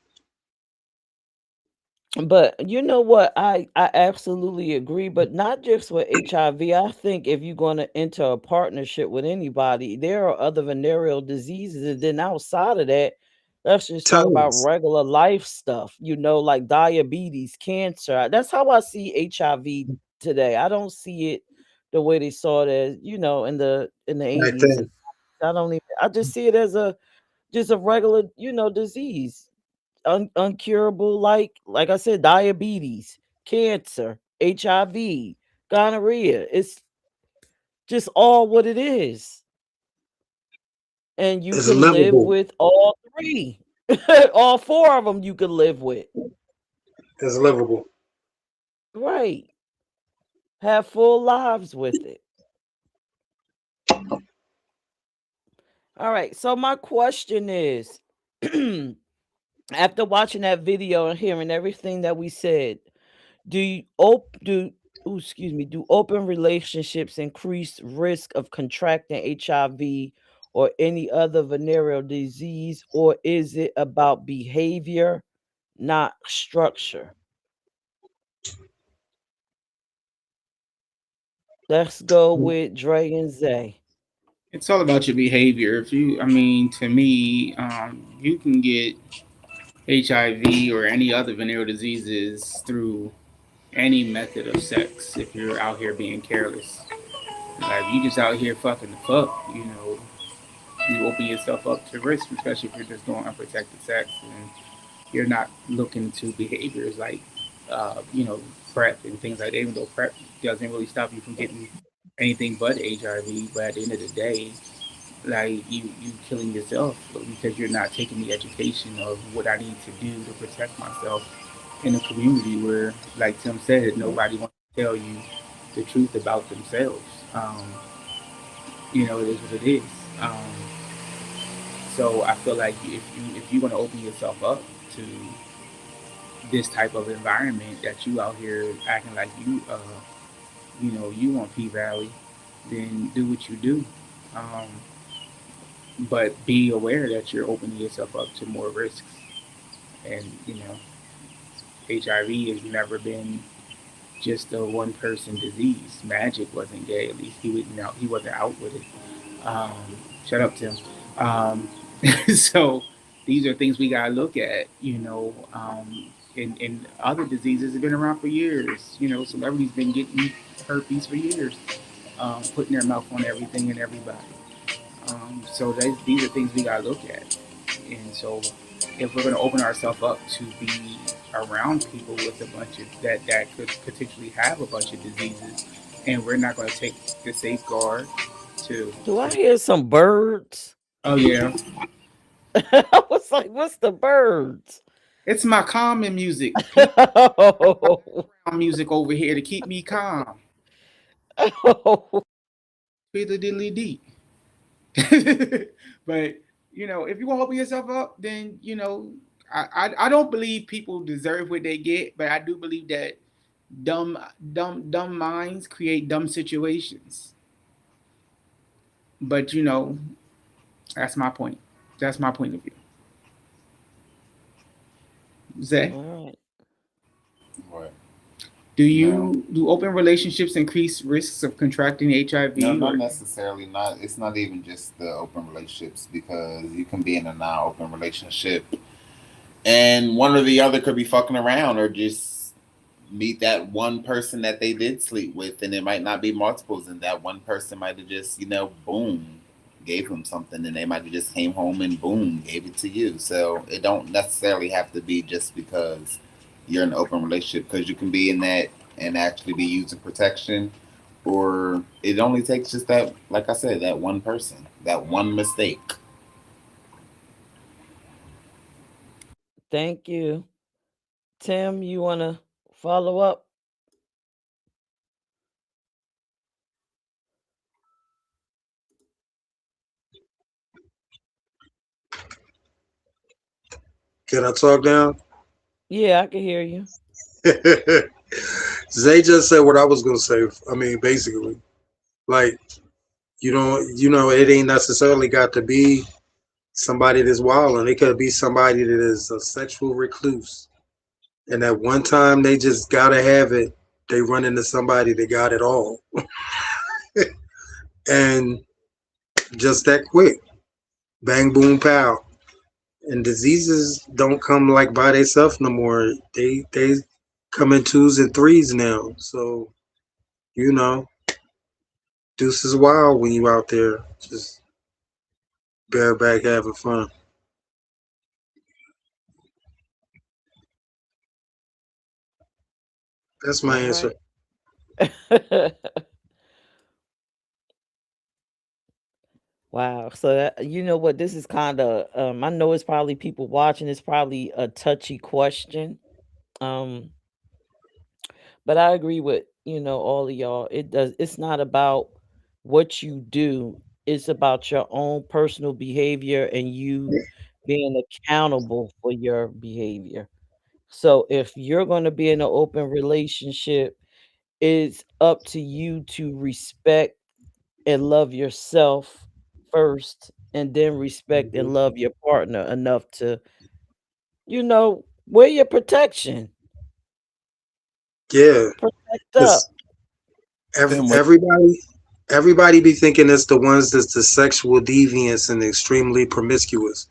But you know what? I absolutely agree, but not just with HIV. I think if you're going to enter a partnership with anybody, there are other venereal diseases. And then outside of that, let's just talk Tell about us. regular life stuff, like diabetes, cancer. That's how I see HIV today. I don't see it the way they saw it as, in the Back 80s. And then. I just see it as just a regular, disease, uncurable, like I said, diabetes, cancer, HIV, gonorrhea. It's just all what it is. And you It's can live livable. with all three. All four of them you can live with. It's livable. Right. Have full lives with it. All right. So my question is, after watching that video and hearing everything that we said, Do you do open relationships increase risk of contracting HIV or any other venereal disease, or is it about behavior, not structure? Let's go with Dre and Zay. It's all about your behavior. To me, you can get HIV or any other venereal diseases through any method of sex if you're out here being careless. Like, if you just out here fucking the fuck, you open yourself up to risk, especially if you're just doing unprotected sex and you're not looking to behaviors like, PrEP and things like that. Even though PrEP doesn't really stop you from getting anything but HIV, but at the end of the day, like, you killing yourself because you're not taking the education of what I need to do to protect myself in a community where, like Tim said, nobody wants to tell you the truth about themselves. Um, it is what it is. So I feel like if you're gonna open yourself up to this type of environment that you out here acting like you want P Valley, then do what you do. Um, but be aware that you're opening yourself up to more risks. And HIV has never been just a one person disease. Magic wasn't gay, at least he wasn't out with it. Um, Shut up, Tim. Um, so these are things we gotta look at. In other diseases have been around for years. Celebrities been getting herpes for years, putting their mouth on everything and everybody. So these are things we gotta look at. And so if we're gonna open ourselves up to be around people with a bunch of that could potentially have a bunch of diseases, and we're not gonna take the safeguard to. Do I hear some birds? Oh yeah, I was like, what's the birds? it's my calming music. Oh, Music over here to keep me calm. oh. Fiddly diddly dee. But if you want to open yourself up, then I don't believe people deserve what they get, but I do believe that dumb minds create dumb situations. But that's my point. That's my point of view. Zay, All right. What? do open relationships increase risks of contracting HIV? No, not necessarily. Not. It's not even just the open relationships, because you can be in a non-open relationship, and one or the other could be fucking around, or just meet that one person that they did sleep with, and it might not be multiples, and that one person might have just boom, gave them something, and they might have just came home and boom, gave it to you. So it don't necessarily have to be just because you're in an open relationship, because you can be in that and actually be using protection, or it only takes just that, like I said, that one person, that one mistake. Thank you. Tim, you want to follow up? Can I talk now? Yeah, I can hear you. Zay just said what I was gonna say. I mean, basically, like it ain't necessarily got to be somebody that's wild, and it could be somebody that is a sexual recluse, and at one time they just gotta have it. They run into somebody that got it all, and just that quick, bang, boom, pow. And diseases don't come like by themselves no more. They come in twos and threes now. So you know, deuce is wild when you out there just bareback having fun. That's my All answer. right. Wow. So you know what? This is kind of I know it's probably people watching. It's probably a touchy question. Um, but I agree with all of y'all. It's not about what you do. It's about your own personal behavior and you being accountable for your behavior. So if you're going to be in an open relationship, it's up to you to respect and love yourself first, and then respect Mhm. and love your partner enough to, wear your protection. Yeah, Protect up. because Then what? everybody be thinking it's the ones that's the sexual deviants and extremely promiscuous.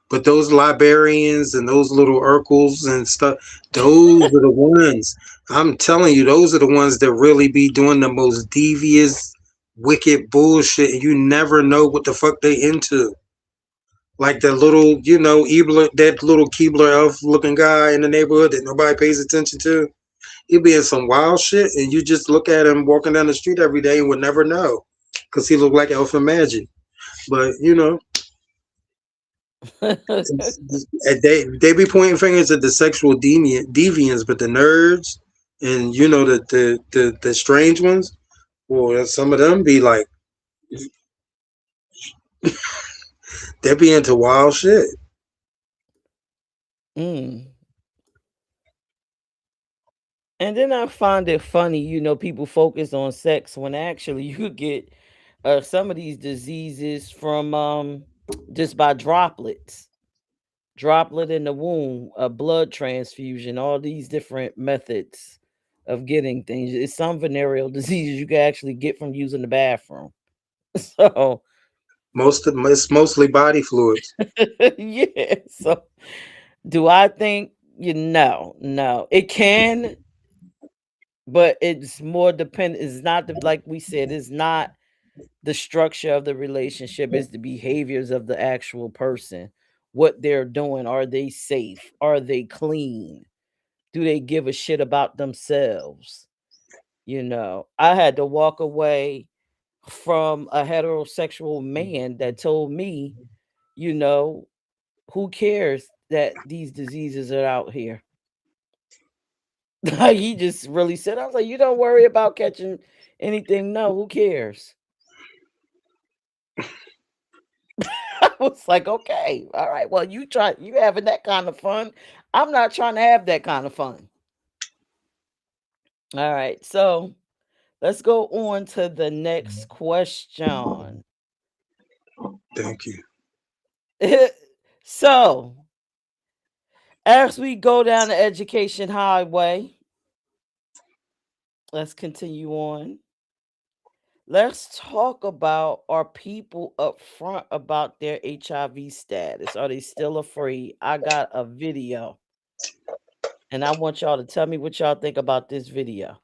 But those librarians and those little Urkels and stuff, those are the ones. I'm telling you, those are the ones that really be doing the most devious, wicked bullshit. And you never know what the fuck they into. Like the little, Ebler, that little Keebler elf looking guy in the neighborhood that nobody pays attention to. He'd be in some wild shit, and you just look at him walking down the street every day and would never know because he looked like Elfin Magic. But they be pointing fingers at the sexual deviants, but the nerds and the strange ones, well, some of them be like They be into wild shit. Mm. And then I find it funny, people focus on sex when actually you get some of these diseases from just by droplets, droplet in the womb, a blood transfusion, all these different methods of getting things. It's some venereal diseases you can actually get from using the bathroom. So It's mostly body fluids. yeah. So do I think no. It can, but it's more dependent. It's not like we said, it's not the structure of the relationship, it's the behaviors of the actual person. What they're doing. Are they safe? Are they clean? Do they give a shit about themselves? I had to walk away from a heterosexual man that told me, you know, who cares that these diseases are out here? He just really said, I was like, you don't worry about catching anything. No, who cares? I was like, okay, all right. Well, you having that kind of fun. I'm not trying to have that kind of fun. All right. So let's go on to the next question. Thank you. So as we go down the education highway, let's continue on. Let's talk about, are people upfront about their HIV status? Are they still afraid? I got a video and I want y'all to tell me what y'all think about this video.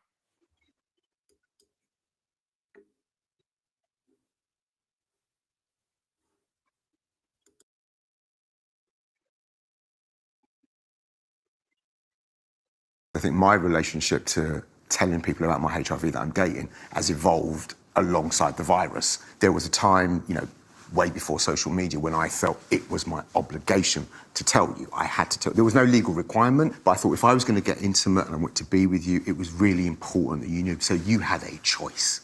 I think my relationship to telling people about my HIV that I'm dating has evolved alongside the virus. There was a time, way before social media when I felt it was my obligation to tell you. I had to tell. There was no legal requirement, but I thought if I was going to get intimate and I wanted to be with you, it was really important that you knew. So you had a choice.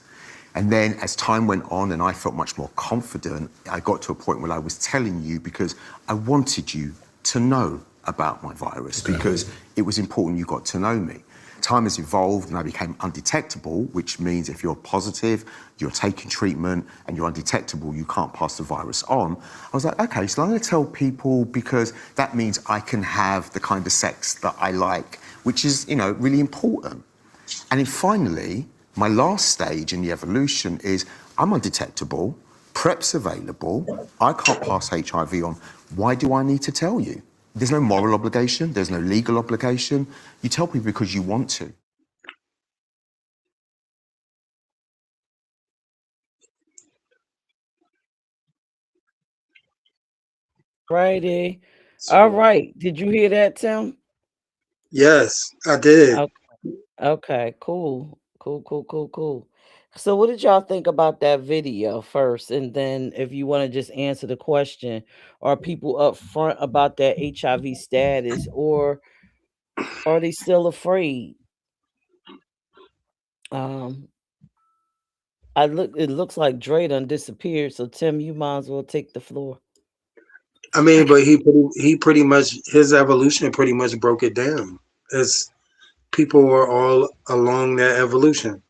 And then as time went on and I felt much more confident, I got to a point where I was telling you because I wanted you to know about my virus, because it was important you got to know me. Time has evolved and I became undetectable, which means if you're positive, you're taking treatment and you're undetectable, you can't pass the virus on. I was like, okay, so I'm going to tell people because that means I can have the kind of sex that I like, which is, really important. And then finally, my last stage in the evolution is I'm undetectable, PrEP's available, I can't pass HIV on. Why do I need to tell you? There's no moral obligation, there's no legal obligation. You tell people because you want to. Righty. All right. Did you hear that, Tim? Yes, I did. Okay, cool. Cool. So what did y'all think about that video first? And then if you want to just answer the question, are people upfront about their HIV status, or are they still afraid? It looks like Dre done disappeared, so Tim, you might as well take the floor. I mean, but he pretty much, his evolution pretty much broke it down. As people are all along that evolution.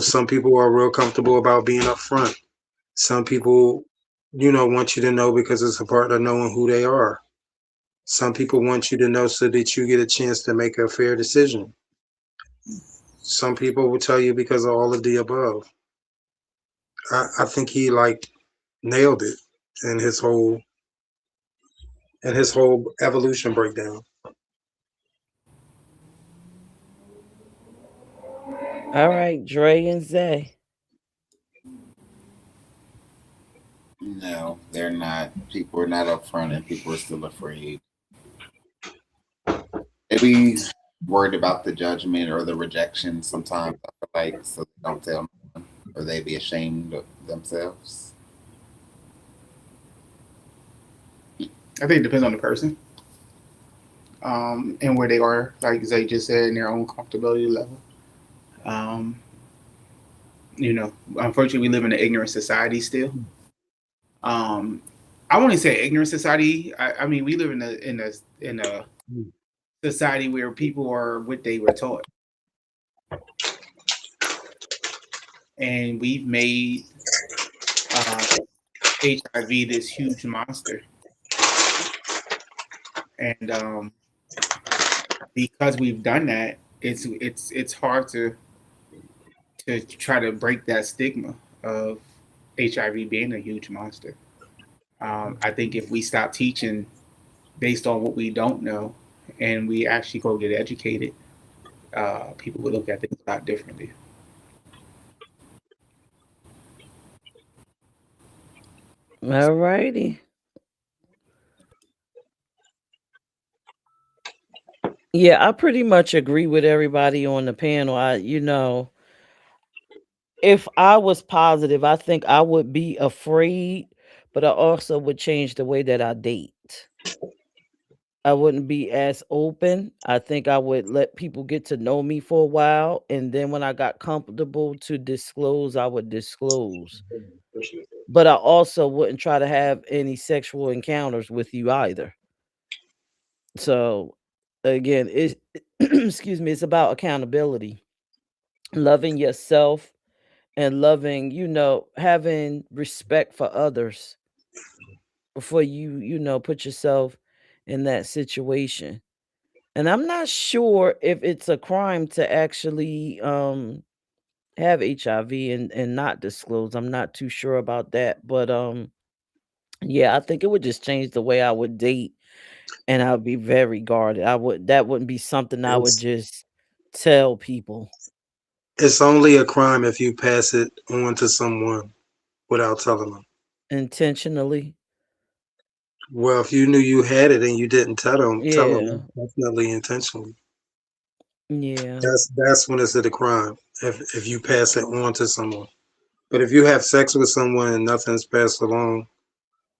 Some people are real comfortable about being upfront. Some people, want you to know because it's a part of knowing who they are. Some people want you to know so that you get a chance to make a fair decision. Some people will tell you because of all of the above. I think he nailed it in his whole evolution breakdown. All right, Dre and Zay. No, they're not. People are not upfront and people are still afraid. Maybe worried about the judgment or the rejection sometimes, I feel like, so they don't tell no one, or they be ashamed of themselves. I think it depends on the person, and where they are, like Zay just said, in their own comfortability level. Unfortunately, we live in an ignorant society still. I want to say ignorant society. I mean, we live in a society where people are what they were taught, and we've made HIV this huge monster, and because we've done that, it's hard to try to break that stigma of HIV being a huge monster. I think if we stop teaching based on what we don't know, and we actually go get educated, people would look at things a lot differently. All righty. Yeah, I pretty much agree with everybody on the panel. If I was positive, I think I would be afraid, but I also would change the way that I date. I wouldn't be as open. I think I would let people get to know me for a while, and then when I got comfortable to disclose, I would disclose. But I also wouldn't try to have any sexual encounters with you either. So again, it excuse me, it's about accountability, loving yourself and loving, having respect for others before you put yourself in that situation. And I'm not sure if it's a crime to actually have HIV and not disclose. I'm not too sure about that, but yeah, I think it would just change the way I would date, and I would be very guarded. That wouldn't be something I would It's just tell people it's only a crime if you pass it on to someone without telling them. intentionally. Well, if you knew you had it and you didn't tell Yeah. them, definitely intentionally. Yeah. That's when it's a crime. If you pass it on to someone. But if you have sex with someone and nothing's passed along,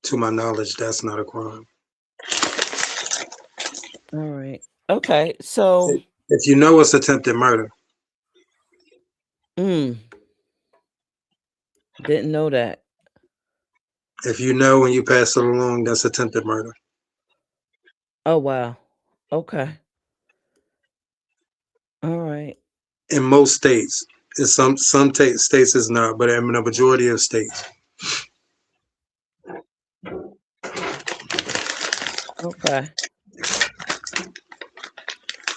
to my knowledge, that's not a crime. All right. Okay. So, If you know it's attempted murder, mm, didn't know that. if you know when you pass it along, that's attempted murder. Oh wow. Okay. All right. In most states, in some states is not, but in a majority of states. Okay.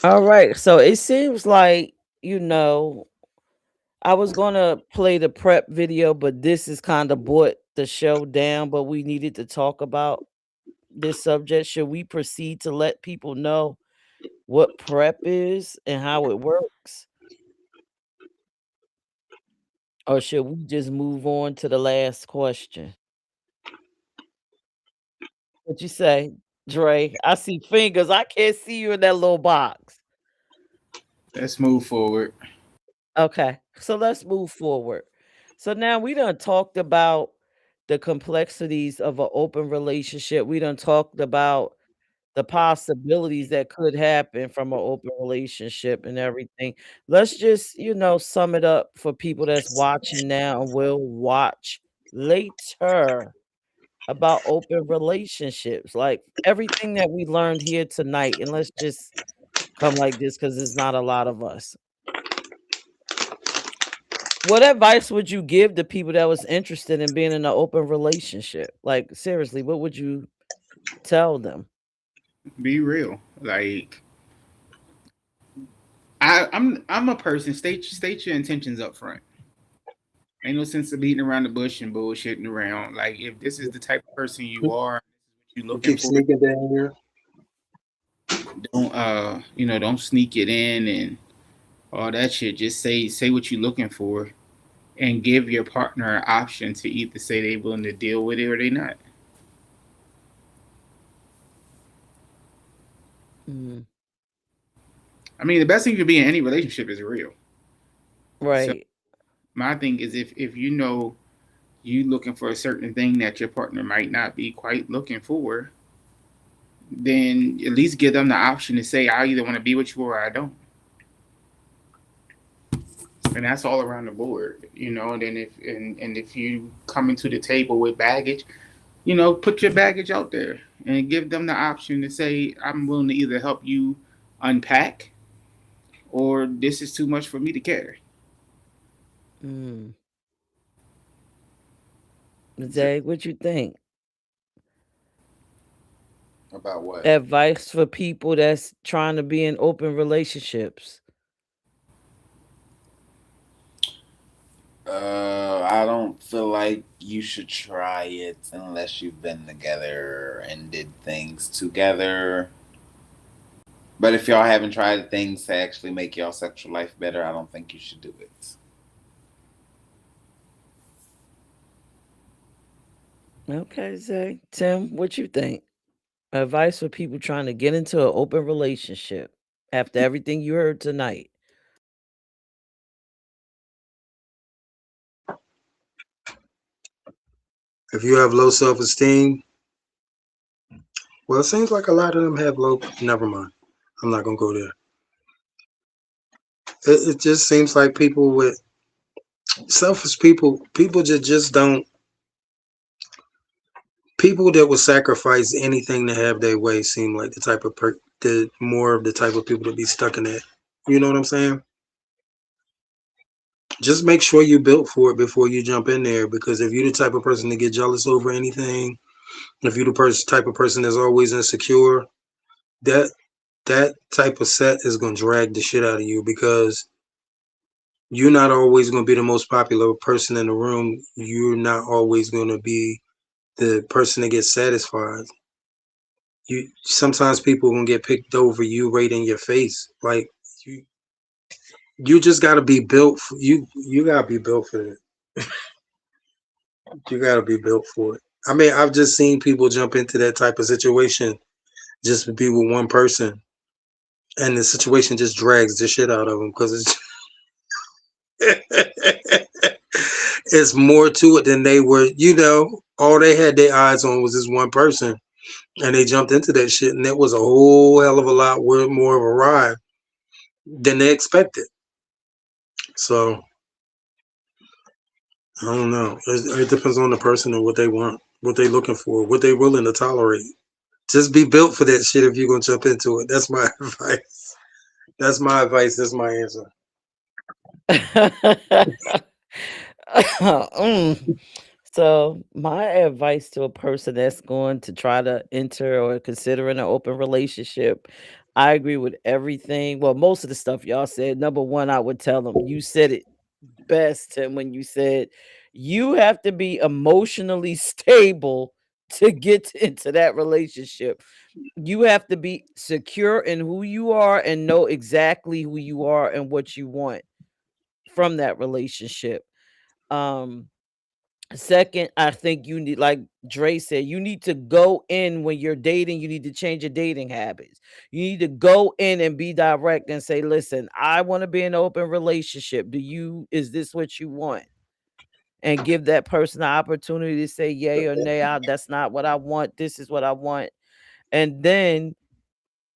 All right. So it seems like, I was gonna play the prep video, but this is kind of brought the show down. But we needed to talk about this subject. Should we proceed to let people know what prep is and how it works? Or should we just move on to the last question? What you say, Dre? I see fingers. I can't see you in that little box. Let's move forward. Okay, so let's move forward. So now we done talked about the complexities of an open relationship. We done talked about the possibilities that could happen from an open relationship and everything. Let's just, sum it up for people that's watching now and will watch later about open relationships. Like everything that we learned here tonight, and let's just come like this because there's not a lot of us. What advice would you give to people that was interested in being in an open relationship? Like seriously, what would you tell them? Be real. Like I'm a person. State your intentions up front. Ain't no sense of beating around the bush and bullshitting around. Like if this is the type of person you are, what you You looking keep for, sneaking down here. don't sneak it in and all that shit. Just say what you're looking for and give your partner an option to either say they willing to deal with it or they not. Mm, I mean, the best thing you can be in any relationship is real. So right. my thing is if you know you looking for a certain thing that your partner might not be quite looking for, then at least give them the option to say I either want to be with you or I don't. And that's all around the board, And then if you come into the table with baggage, put your baggage out there and give them the option to say, I'm willing to either help you unpack or this is too much for me to carry. Zay, what you think? About what? Advice for people that's trying to be in open relationships. I don't feel like you should try it unless you've been together and did things together. But if y'all haven't tried things to actually make y'all sexual life better, I don't think you should do it. Okay, Zay. Tim, what you think? Advice for people trying to get into an open relationship after everything you heard tonight. If you have low self-esteem, well, it seems like a lot of them have low. Never mind. I'm not gonna go there. It just seems like people with selfish people just don't. People that would sacrifice anything to have their way seem like the type of the more of the type of people to be stuck in that. You know what I'm saying? Just make sure you built for it before you jump in there. Because if you're the type of person to get jealous over anything, if you're the type of person that's always insecure, that type of set is gonna drag the shit out of you because you're not always gonna be the most popular person in the room. You're not always gonna be the person that gets satisfied. You sometimes people gonna get picked over you right in your face. Like you just gotta be built for, you gotta be built for it. You gotta be built for it. I mean, I've just seen people jump into that type of situation just to be with one person, and the situation just drags the shit out of them because it's it's more to it than they were. All they had their eyes on was this one person, and they jumped into that shit, and it was a whole hell of a lot more of a ride than they expected. So I don't know. It depends on the person and what they want, what they looking for, what they willing to tolerate. Just be built for that shit if you're gonna jump into it. That's my advice. That's my advice. That's my answer. So my advice to a person that's going to try to enter or consider an open relationship, I agree with everything. Well, most of the stuff y'all said. Number one, I would tell them, you said it best, Tim, when you said you have to be emotionally stable to get into that relationship. You have to be secure in who you are and know exactly who you are and what you want from that relationship. Um Second, I think you need, like Dre said, you need to go in when you're dating. You need to change your dating habits. You need to go in and be direct and say, listen, I want to be in an open relationship. Is this what you want? And give that person the opportunity to say yay or nay. That's not what I want. This is what I want. And then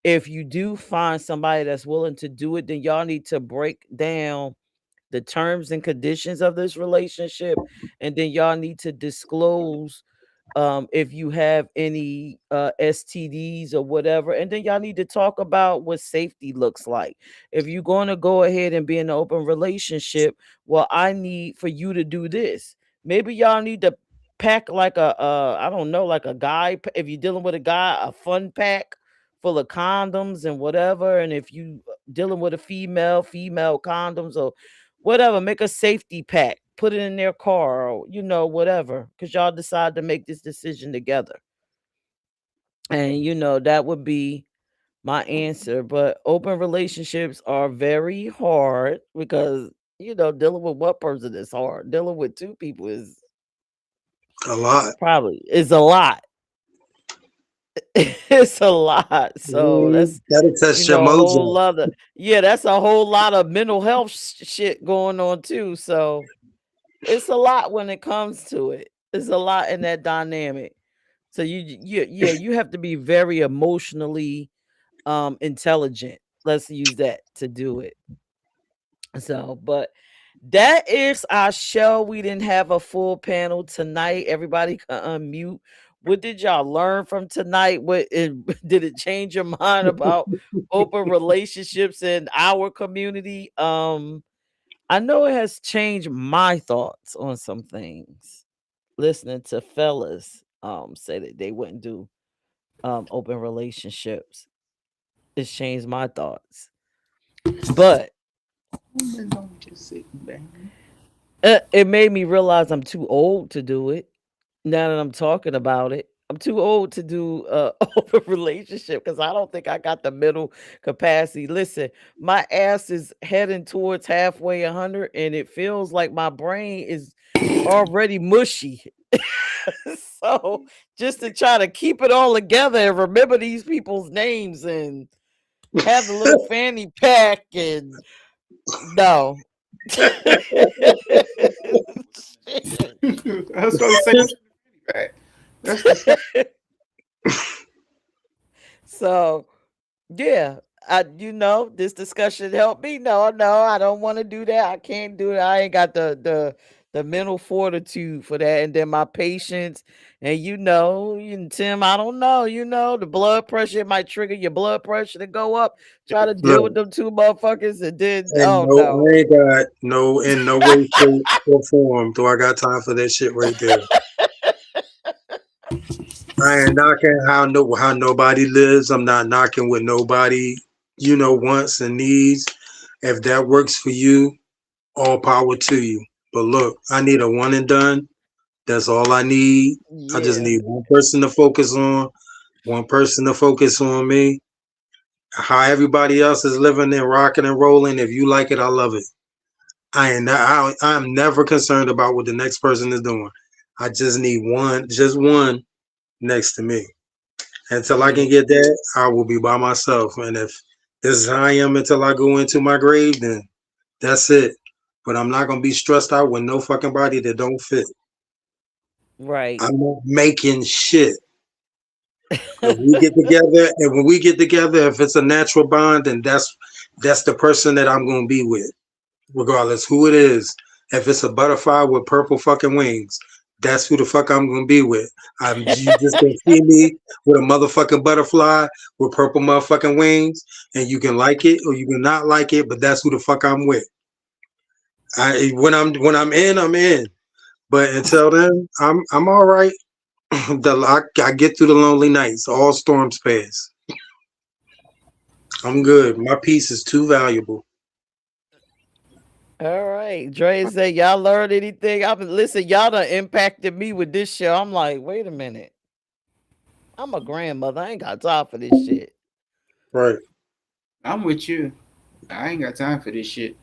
if you do find somebody that's willing to do it, then y'all need to break down the terms and conditions of this relationship, and then y'all need to disclose if you have any STDs or whatever, and then y'all need to talk about what safety looks like. If you're going to go ahead and be in an open relationship, well, I need for you to do this. Maybe y'all need to pack like a I don't know, like a guy, if you're dealing with a guy, a fun pack full of condoms and whatever, and if you dealing with a female condoms or whatever, make a safety pack, put it in their car, or whatever, because y'all decide to make this decision together. And that would be my answer. But open relationships are very hard because dealing with one person is hard. Dealing with two people is A lot. probably is a lot. It's a lot. So that's That'll test your a whole mojo. lot of that's a whole lot of mental health shit going on too. So it's a lot when it comes to it. It's a lot in that dynamic. So you have to be very emotionally intelligent. Let's use that to do it. So, but that is our show. We didn't have a full panel tonight. Everybody can unmute What did y'all learn from tonight? Did it change your mind about open relationships in our community? I know it has changed my thoughts on some things. Listening to fellas say that they wouldn't do open relationships. It's changed my thoughts. But Just sitting back. it made me realize I'm too old to do it. Now that I'm talking about it, I'm too old to do a open relationship because I don't think I got the mental capacity. Listen, my ass is heading towards halfway 100, and it feels like my brain is already mushy. So just to try to keep it all together and remember these people's names and have the little fanny pack and no. Shit. I was supposed to say that's the So yeah, this discussion helped me. No, I don't want to do that. I can't do it. I ain't got the mental fortitude for that, and then my patience. And Tim, I don't know, the blood pressure, it might trigger your blood pressure to go up. Try to deal with Look, them two motherfuckers, and then and oh no, no. I ain't got no in no way, shape, or form do I got time for that shit right there. I ain't knocking how nobody lives. I'm not knocking what nobody, wants and needs. If that works for you, all power to you. But look, I need a one and done. That's all I need. I just Yeah. need one person to focus on, one person to focus on me. How everybody else is living and rocking and rolling. If you like it, I love it. I'm never concerned about what the next person is doing. I just need just one next to me. Until I Yeah. can get that, I will be by myself. And if this is how I am until I go into my grave, then that's it. But I'm not gonna be stressed out with no fucking body that don't fit. Right. I'm not making shit. If we get together, and when we get together, if it's a natural bond, then that's the person that I'm gonna be with, regardless who it is. If it's a butterfly with purple fucking wings, that's who the fuck I'm gonna be with. You just gonna see me with a motherfucking butterfly with purple motherfucking wings, and you can like it or you can not like it, but that's who the fuck I'm with. When I'm in, I'm in. But until then, I'm all right. I get through the lonely nights. All storms pass. I'm good. My peace is too valuable. All right. Dre said, y'all learned anything? Listen, y'all done impacted me with this show. I'm like, wait a minute. I'm a grandmother. I ain't got time for this shit. Right. I'm with you. I ain't got time for this shit.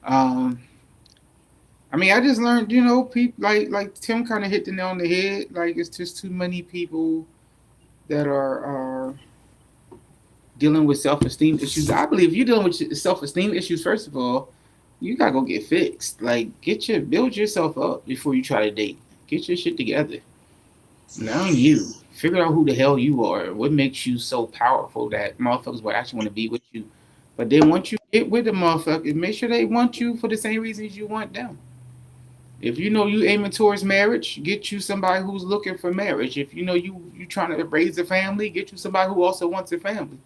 I mean, I just learned, people like Tim kind of hit the nail on the head. Like, it's just too many people that are dealing with self-esteem issues. I believe if you're dealing with self-esteem issues, first of all, you gotta go get fixed. Like, build yourself up before you try to date. Get your shit together. Now you figure out who the hell you are. What makes you so powerful that motherfuckers would actually want to be with you. But then once you get with the motherfuckers, make sure they want you for the same reasons you want them. If you know you aiming towards marriage, get you somebody who's looking for marriage. If you know you trying to raise a family, get you somebody who also wants a family.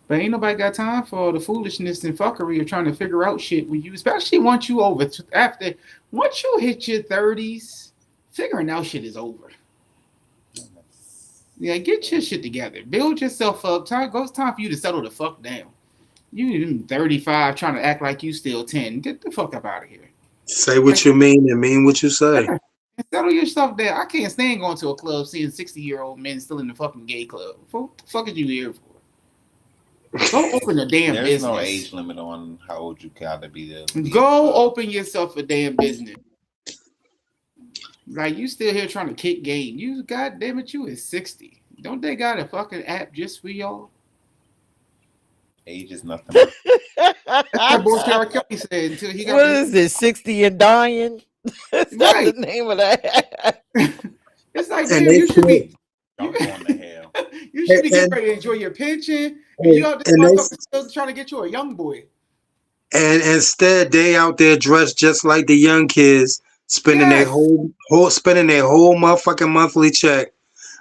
But ain't nobody got time for the foolishness and fuckery of trying to figure out shit with you, especially once you once you hit your 30s, figuring out shit is over. Yeah, get your shit together. Build yourself up. It's time for you to settle the fuck down. You 35 trying to act like you still 10. Get the fuck up out of here. Say what you mean and mean what you say. Settle yourself down. I can't stand going to a club seeing 60-year-old men still in the fucking gay club. What the fuck are you here for? Go open a damn There's business. no age limit on how old you gotta be there. Go open yourself a damn business. Like, you still here trying to kick game. You, goddamn it, you is 60. Don't they got a fucking app just for y'all? Age is nothing. That's what boy R. Kelly said until he got. What is this? 60 and dying? Is that Right. the name of that? It's like, And damn, you should be. Y'all going to hell. You should be getting And- ready to enjoy your pension. and- You out there and they- motherfuckers still trying to get you a young boy. And instead, they out there dressed just like the young kids, spending Yes. their whole motherfucking monthly check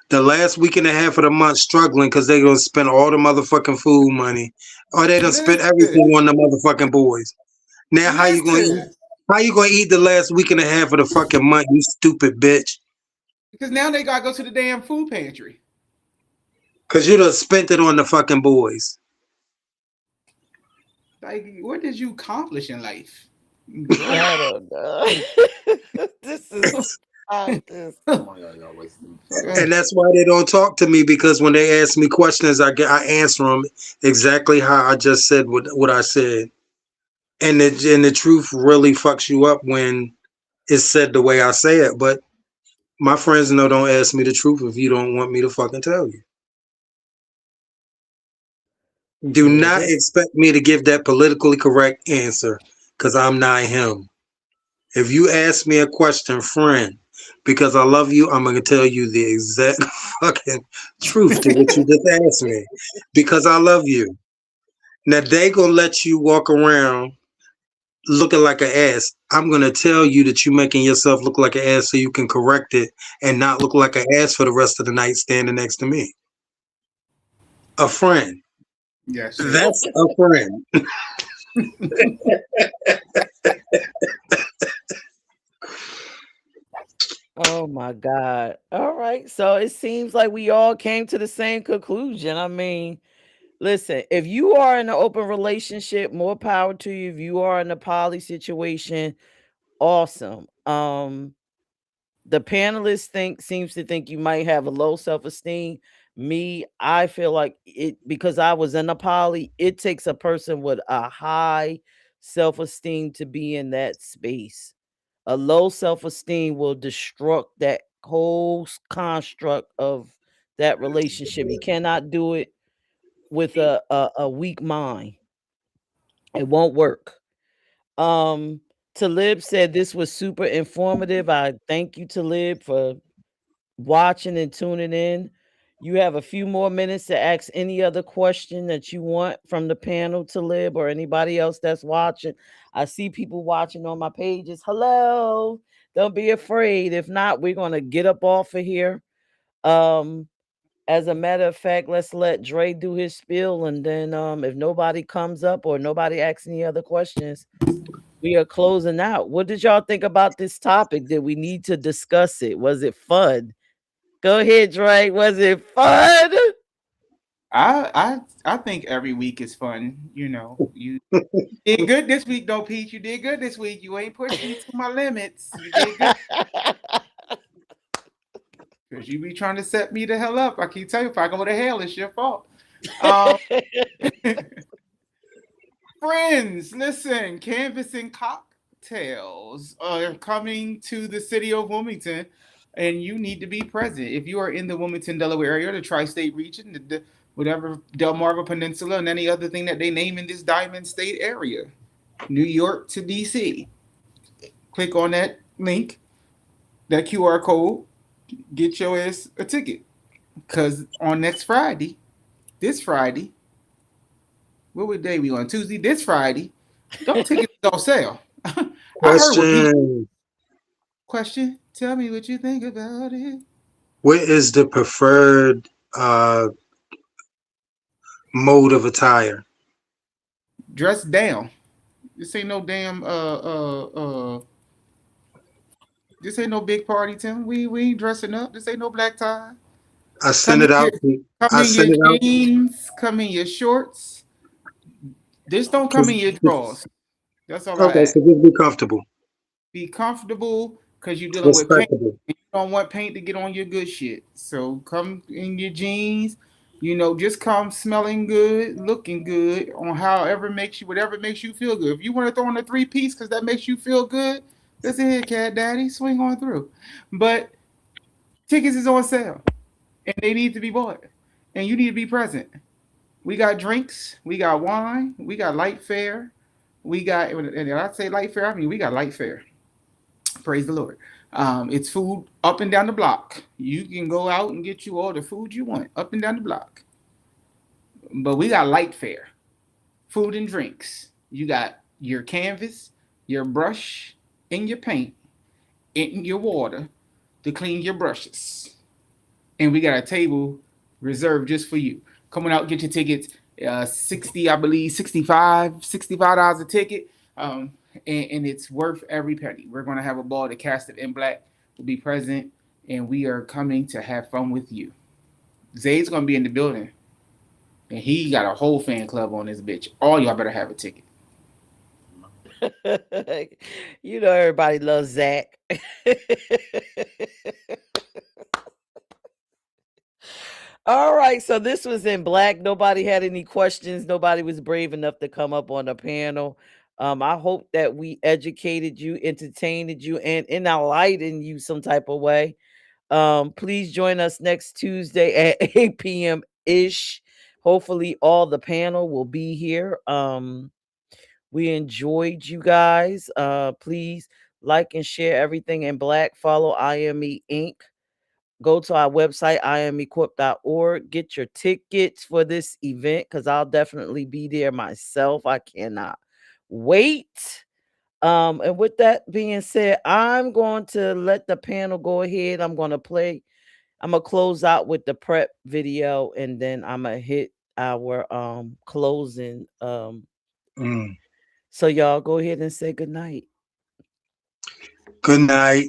the last week and a half of the month struggling because they're gonna spend all the motherfucking food money, or they done spent everything on the motherfucking boys. Now how you gonna eat? How you gonna eat the last week and a half of the fucking month? You stupid bitch. Because now they gotta go to the damn food pantry. Cause you done spent it on the fucking boys. Like, what did you accomplish in life? I don't know. This is this. And that's why they don't talk to me, because when they ask me questions, I answer them exactly how I just said what I said. And the truth really fucks you up when it's said the way I say it. But my friends know, don't ask me the truth if you don't want me to fucking tell you. Do not expect me to give that politically correct answer, because I'm not him. If you ask me a question, friend, because I love you, I'm going to tell you the exact fucking truth to what you just asked me, because I love you. Now, they going to let you walk around looking like an ass. I'm going to tell you that you're making yourself look like an ass so you can correct it and not look like an ass for the rest of the night standing next to me. A friend. Yes. That's a friend. Oh my God. All right. So it seems like we all came to the same conclusion. I mean, listen, if you are in an open relationship, more power to you. If you are in a poly situation, awesome. The panelists seems to think you might have a low self-esteem. Me, I feel like it, because I was in a poly, it takes a person with a high self-esteem to be in that space. A low self-esteem will destruct that whole construct of that relationship. You cannot do it with a weak mind. It won't work. Talib said this was super informative. I thank you, Talib, for watching and tuning in. You have a few more minutes to ask any other question that you want from the panel, Talib, or anybody else that's watching. I see people watching on my pages. Hello. Don't be afraid. If not, we're gonna get up off of here. As a matter of fact, let's let Dre do his spiel, and then if nobody comes up or nobody asks any other questions, we are closing out. What did y'all think about this topic? Did we need to discuss it? Was it fun? Go ahead, Dre. Was it fun? I think every week is fun. You know, you did good this week, though, Pete. You did good this week. You ain't pushed me to my limits. You did good. Because you be trying to set me the hell up. I keep telling you, if I go to hell, it's your fault. Friends, listen, Canvassing Cocktails are coming to the city of Wilmington, and you need to be present. If you are in the Wilmington, Delaware area, the tri-state region, whatever, Delmarva Peninsula, and any other thing that they name in this Diamond State area, New York to D.C., click on that link, that QR code, get your ass a ticket. Because on next Friday, this Friday, what day we on? Tuesday, this Friday, those tickets don't sell. I heard what people... Question, tell me what you think about it. What is the preferred mode of attire? Dress down. This ain't no damn this ain't no big party, Tim. We ain't dressing up. This ain't no black tie. I send it out. Come in your jeans. Come in your shorts. This don't come in your drawers. That's all I ask. So just be comfortable. Be comfortable, because you're dealing with paint. You don't want paint to get on your good shit. So come in your jeans. You know, just come smelling good, looking good, on whatever makes you feel good. If you want to throw in a 3-piece because that makes you feel good, that's it, Cat Daddy. Swing on through. But tickets is on sale, and they need to be bought, and you need to be present. We got drinks, we got wine, we got light fare, we got, and I say light fare, I mean we got light fare. Praise the Lord. It's food up and down the block. You can go out and get you all the food you want up and down the block. But we got light fare, food and drinks. You got your canvas, your brush, and your paint, and your water to clean your brushes. and we got a table reserved just for you. Come on out, get your tickets. 60, I believe, $65 a ticket. And it's worth every penny. We're going to have a ball. The cast of In Black will be present, and we are coming to have fun with you. Zay's going to be in the building, and he got a whole fan club on this bitch. All y'all better have a ticket. You know everybody loves Zach. All right, so this was In Black. Nobody had any questions. Nobody was brave enough to come up on the panel. I hope that we educated you, entertained you, and enlightened you some type of way. Please join us next Tuesday at 8 p.m. ish. Hopefully, all the panel will be here. We enjoyed you guys. Please like and share everything In Black. Follow IME Inc. Go to our website, imequip.org. Get your tickets for this event because I'll definitely be there myself. I cannot wait. And with that being said, I'm going to let the panel go ahead. I'm going to close out with the prep video, and then I'm going to hit our closing. So y'all go ahead and say good night. Good night.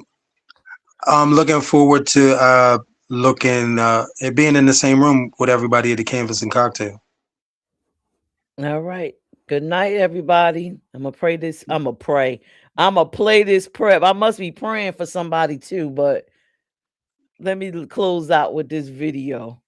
I'm looking forward to being in the same room with everybody at the Canvas and Cocktail. All right. Good night, everybody. I'm gonna play this prep. I must be praying for somebody too, but let me close out with this video.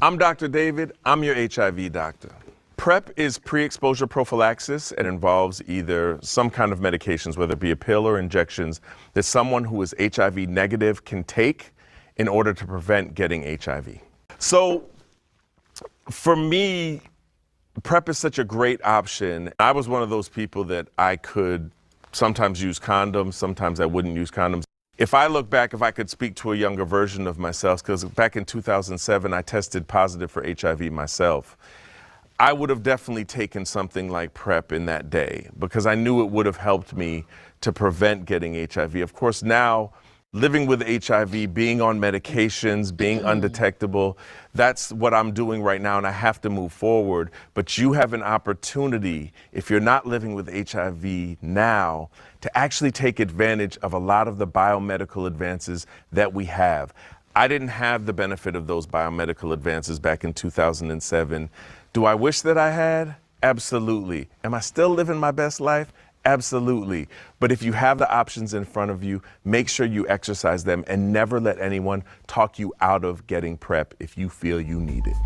I'm Dr. David. I'm your HIV doctor. PrEP is pre-exposure prophylaxis. It involves either some kind of medications, whether it be a pill or injections, that someone who is HIV negative can take in order to prevent getting HIV. So for me, PrEP is such a great option. I was one of those people that I could sometimes use condoms, sometimes I wouldn't use condoms. If I look back, if I could speak to a younger version of myself, because back in 2007, I tested positive for HIV myself, I would have definitely taken something like PrEP in that day because I knew it would have helped me to prevent getting HIV. Of course, now living with HIV, being on medications, being undetectable, that's what I'm doing right now, and I have to move forward. But you have an opportunity, if you're not living with HIV now, to actually take advantage of a lot of the biomedical advances that we have. I didn't have the benefit of those biomedical advances back in 2007. Do I wish that I had? Absolutely. Am I still living my best life? Absolutely. But if you have the options in front of you, make sure you exercise them and never let anyone talk you out of getting PrEP if you feel you need it.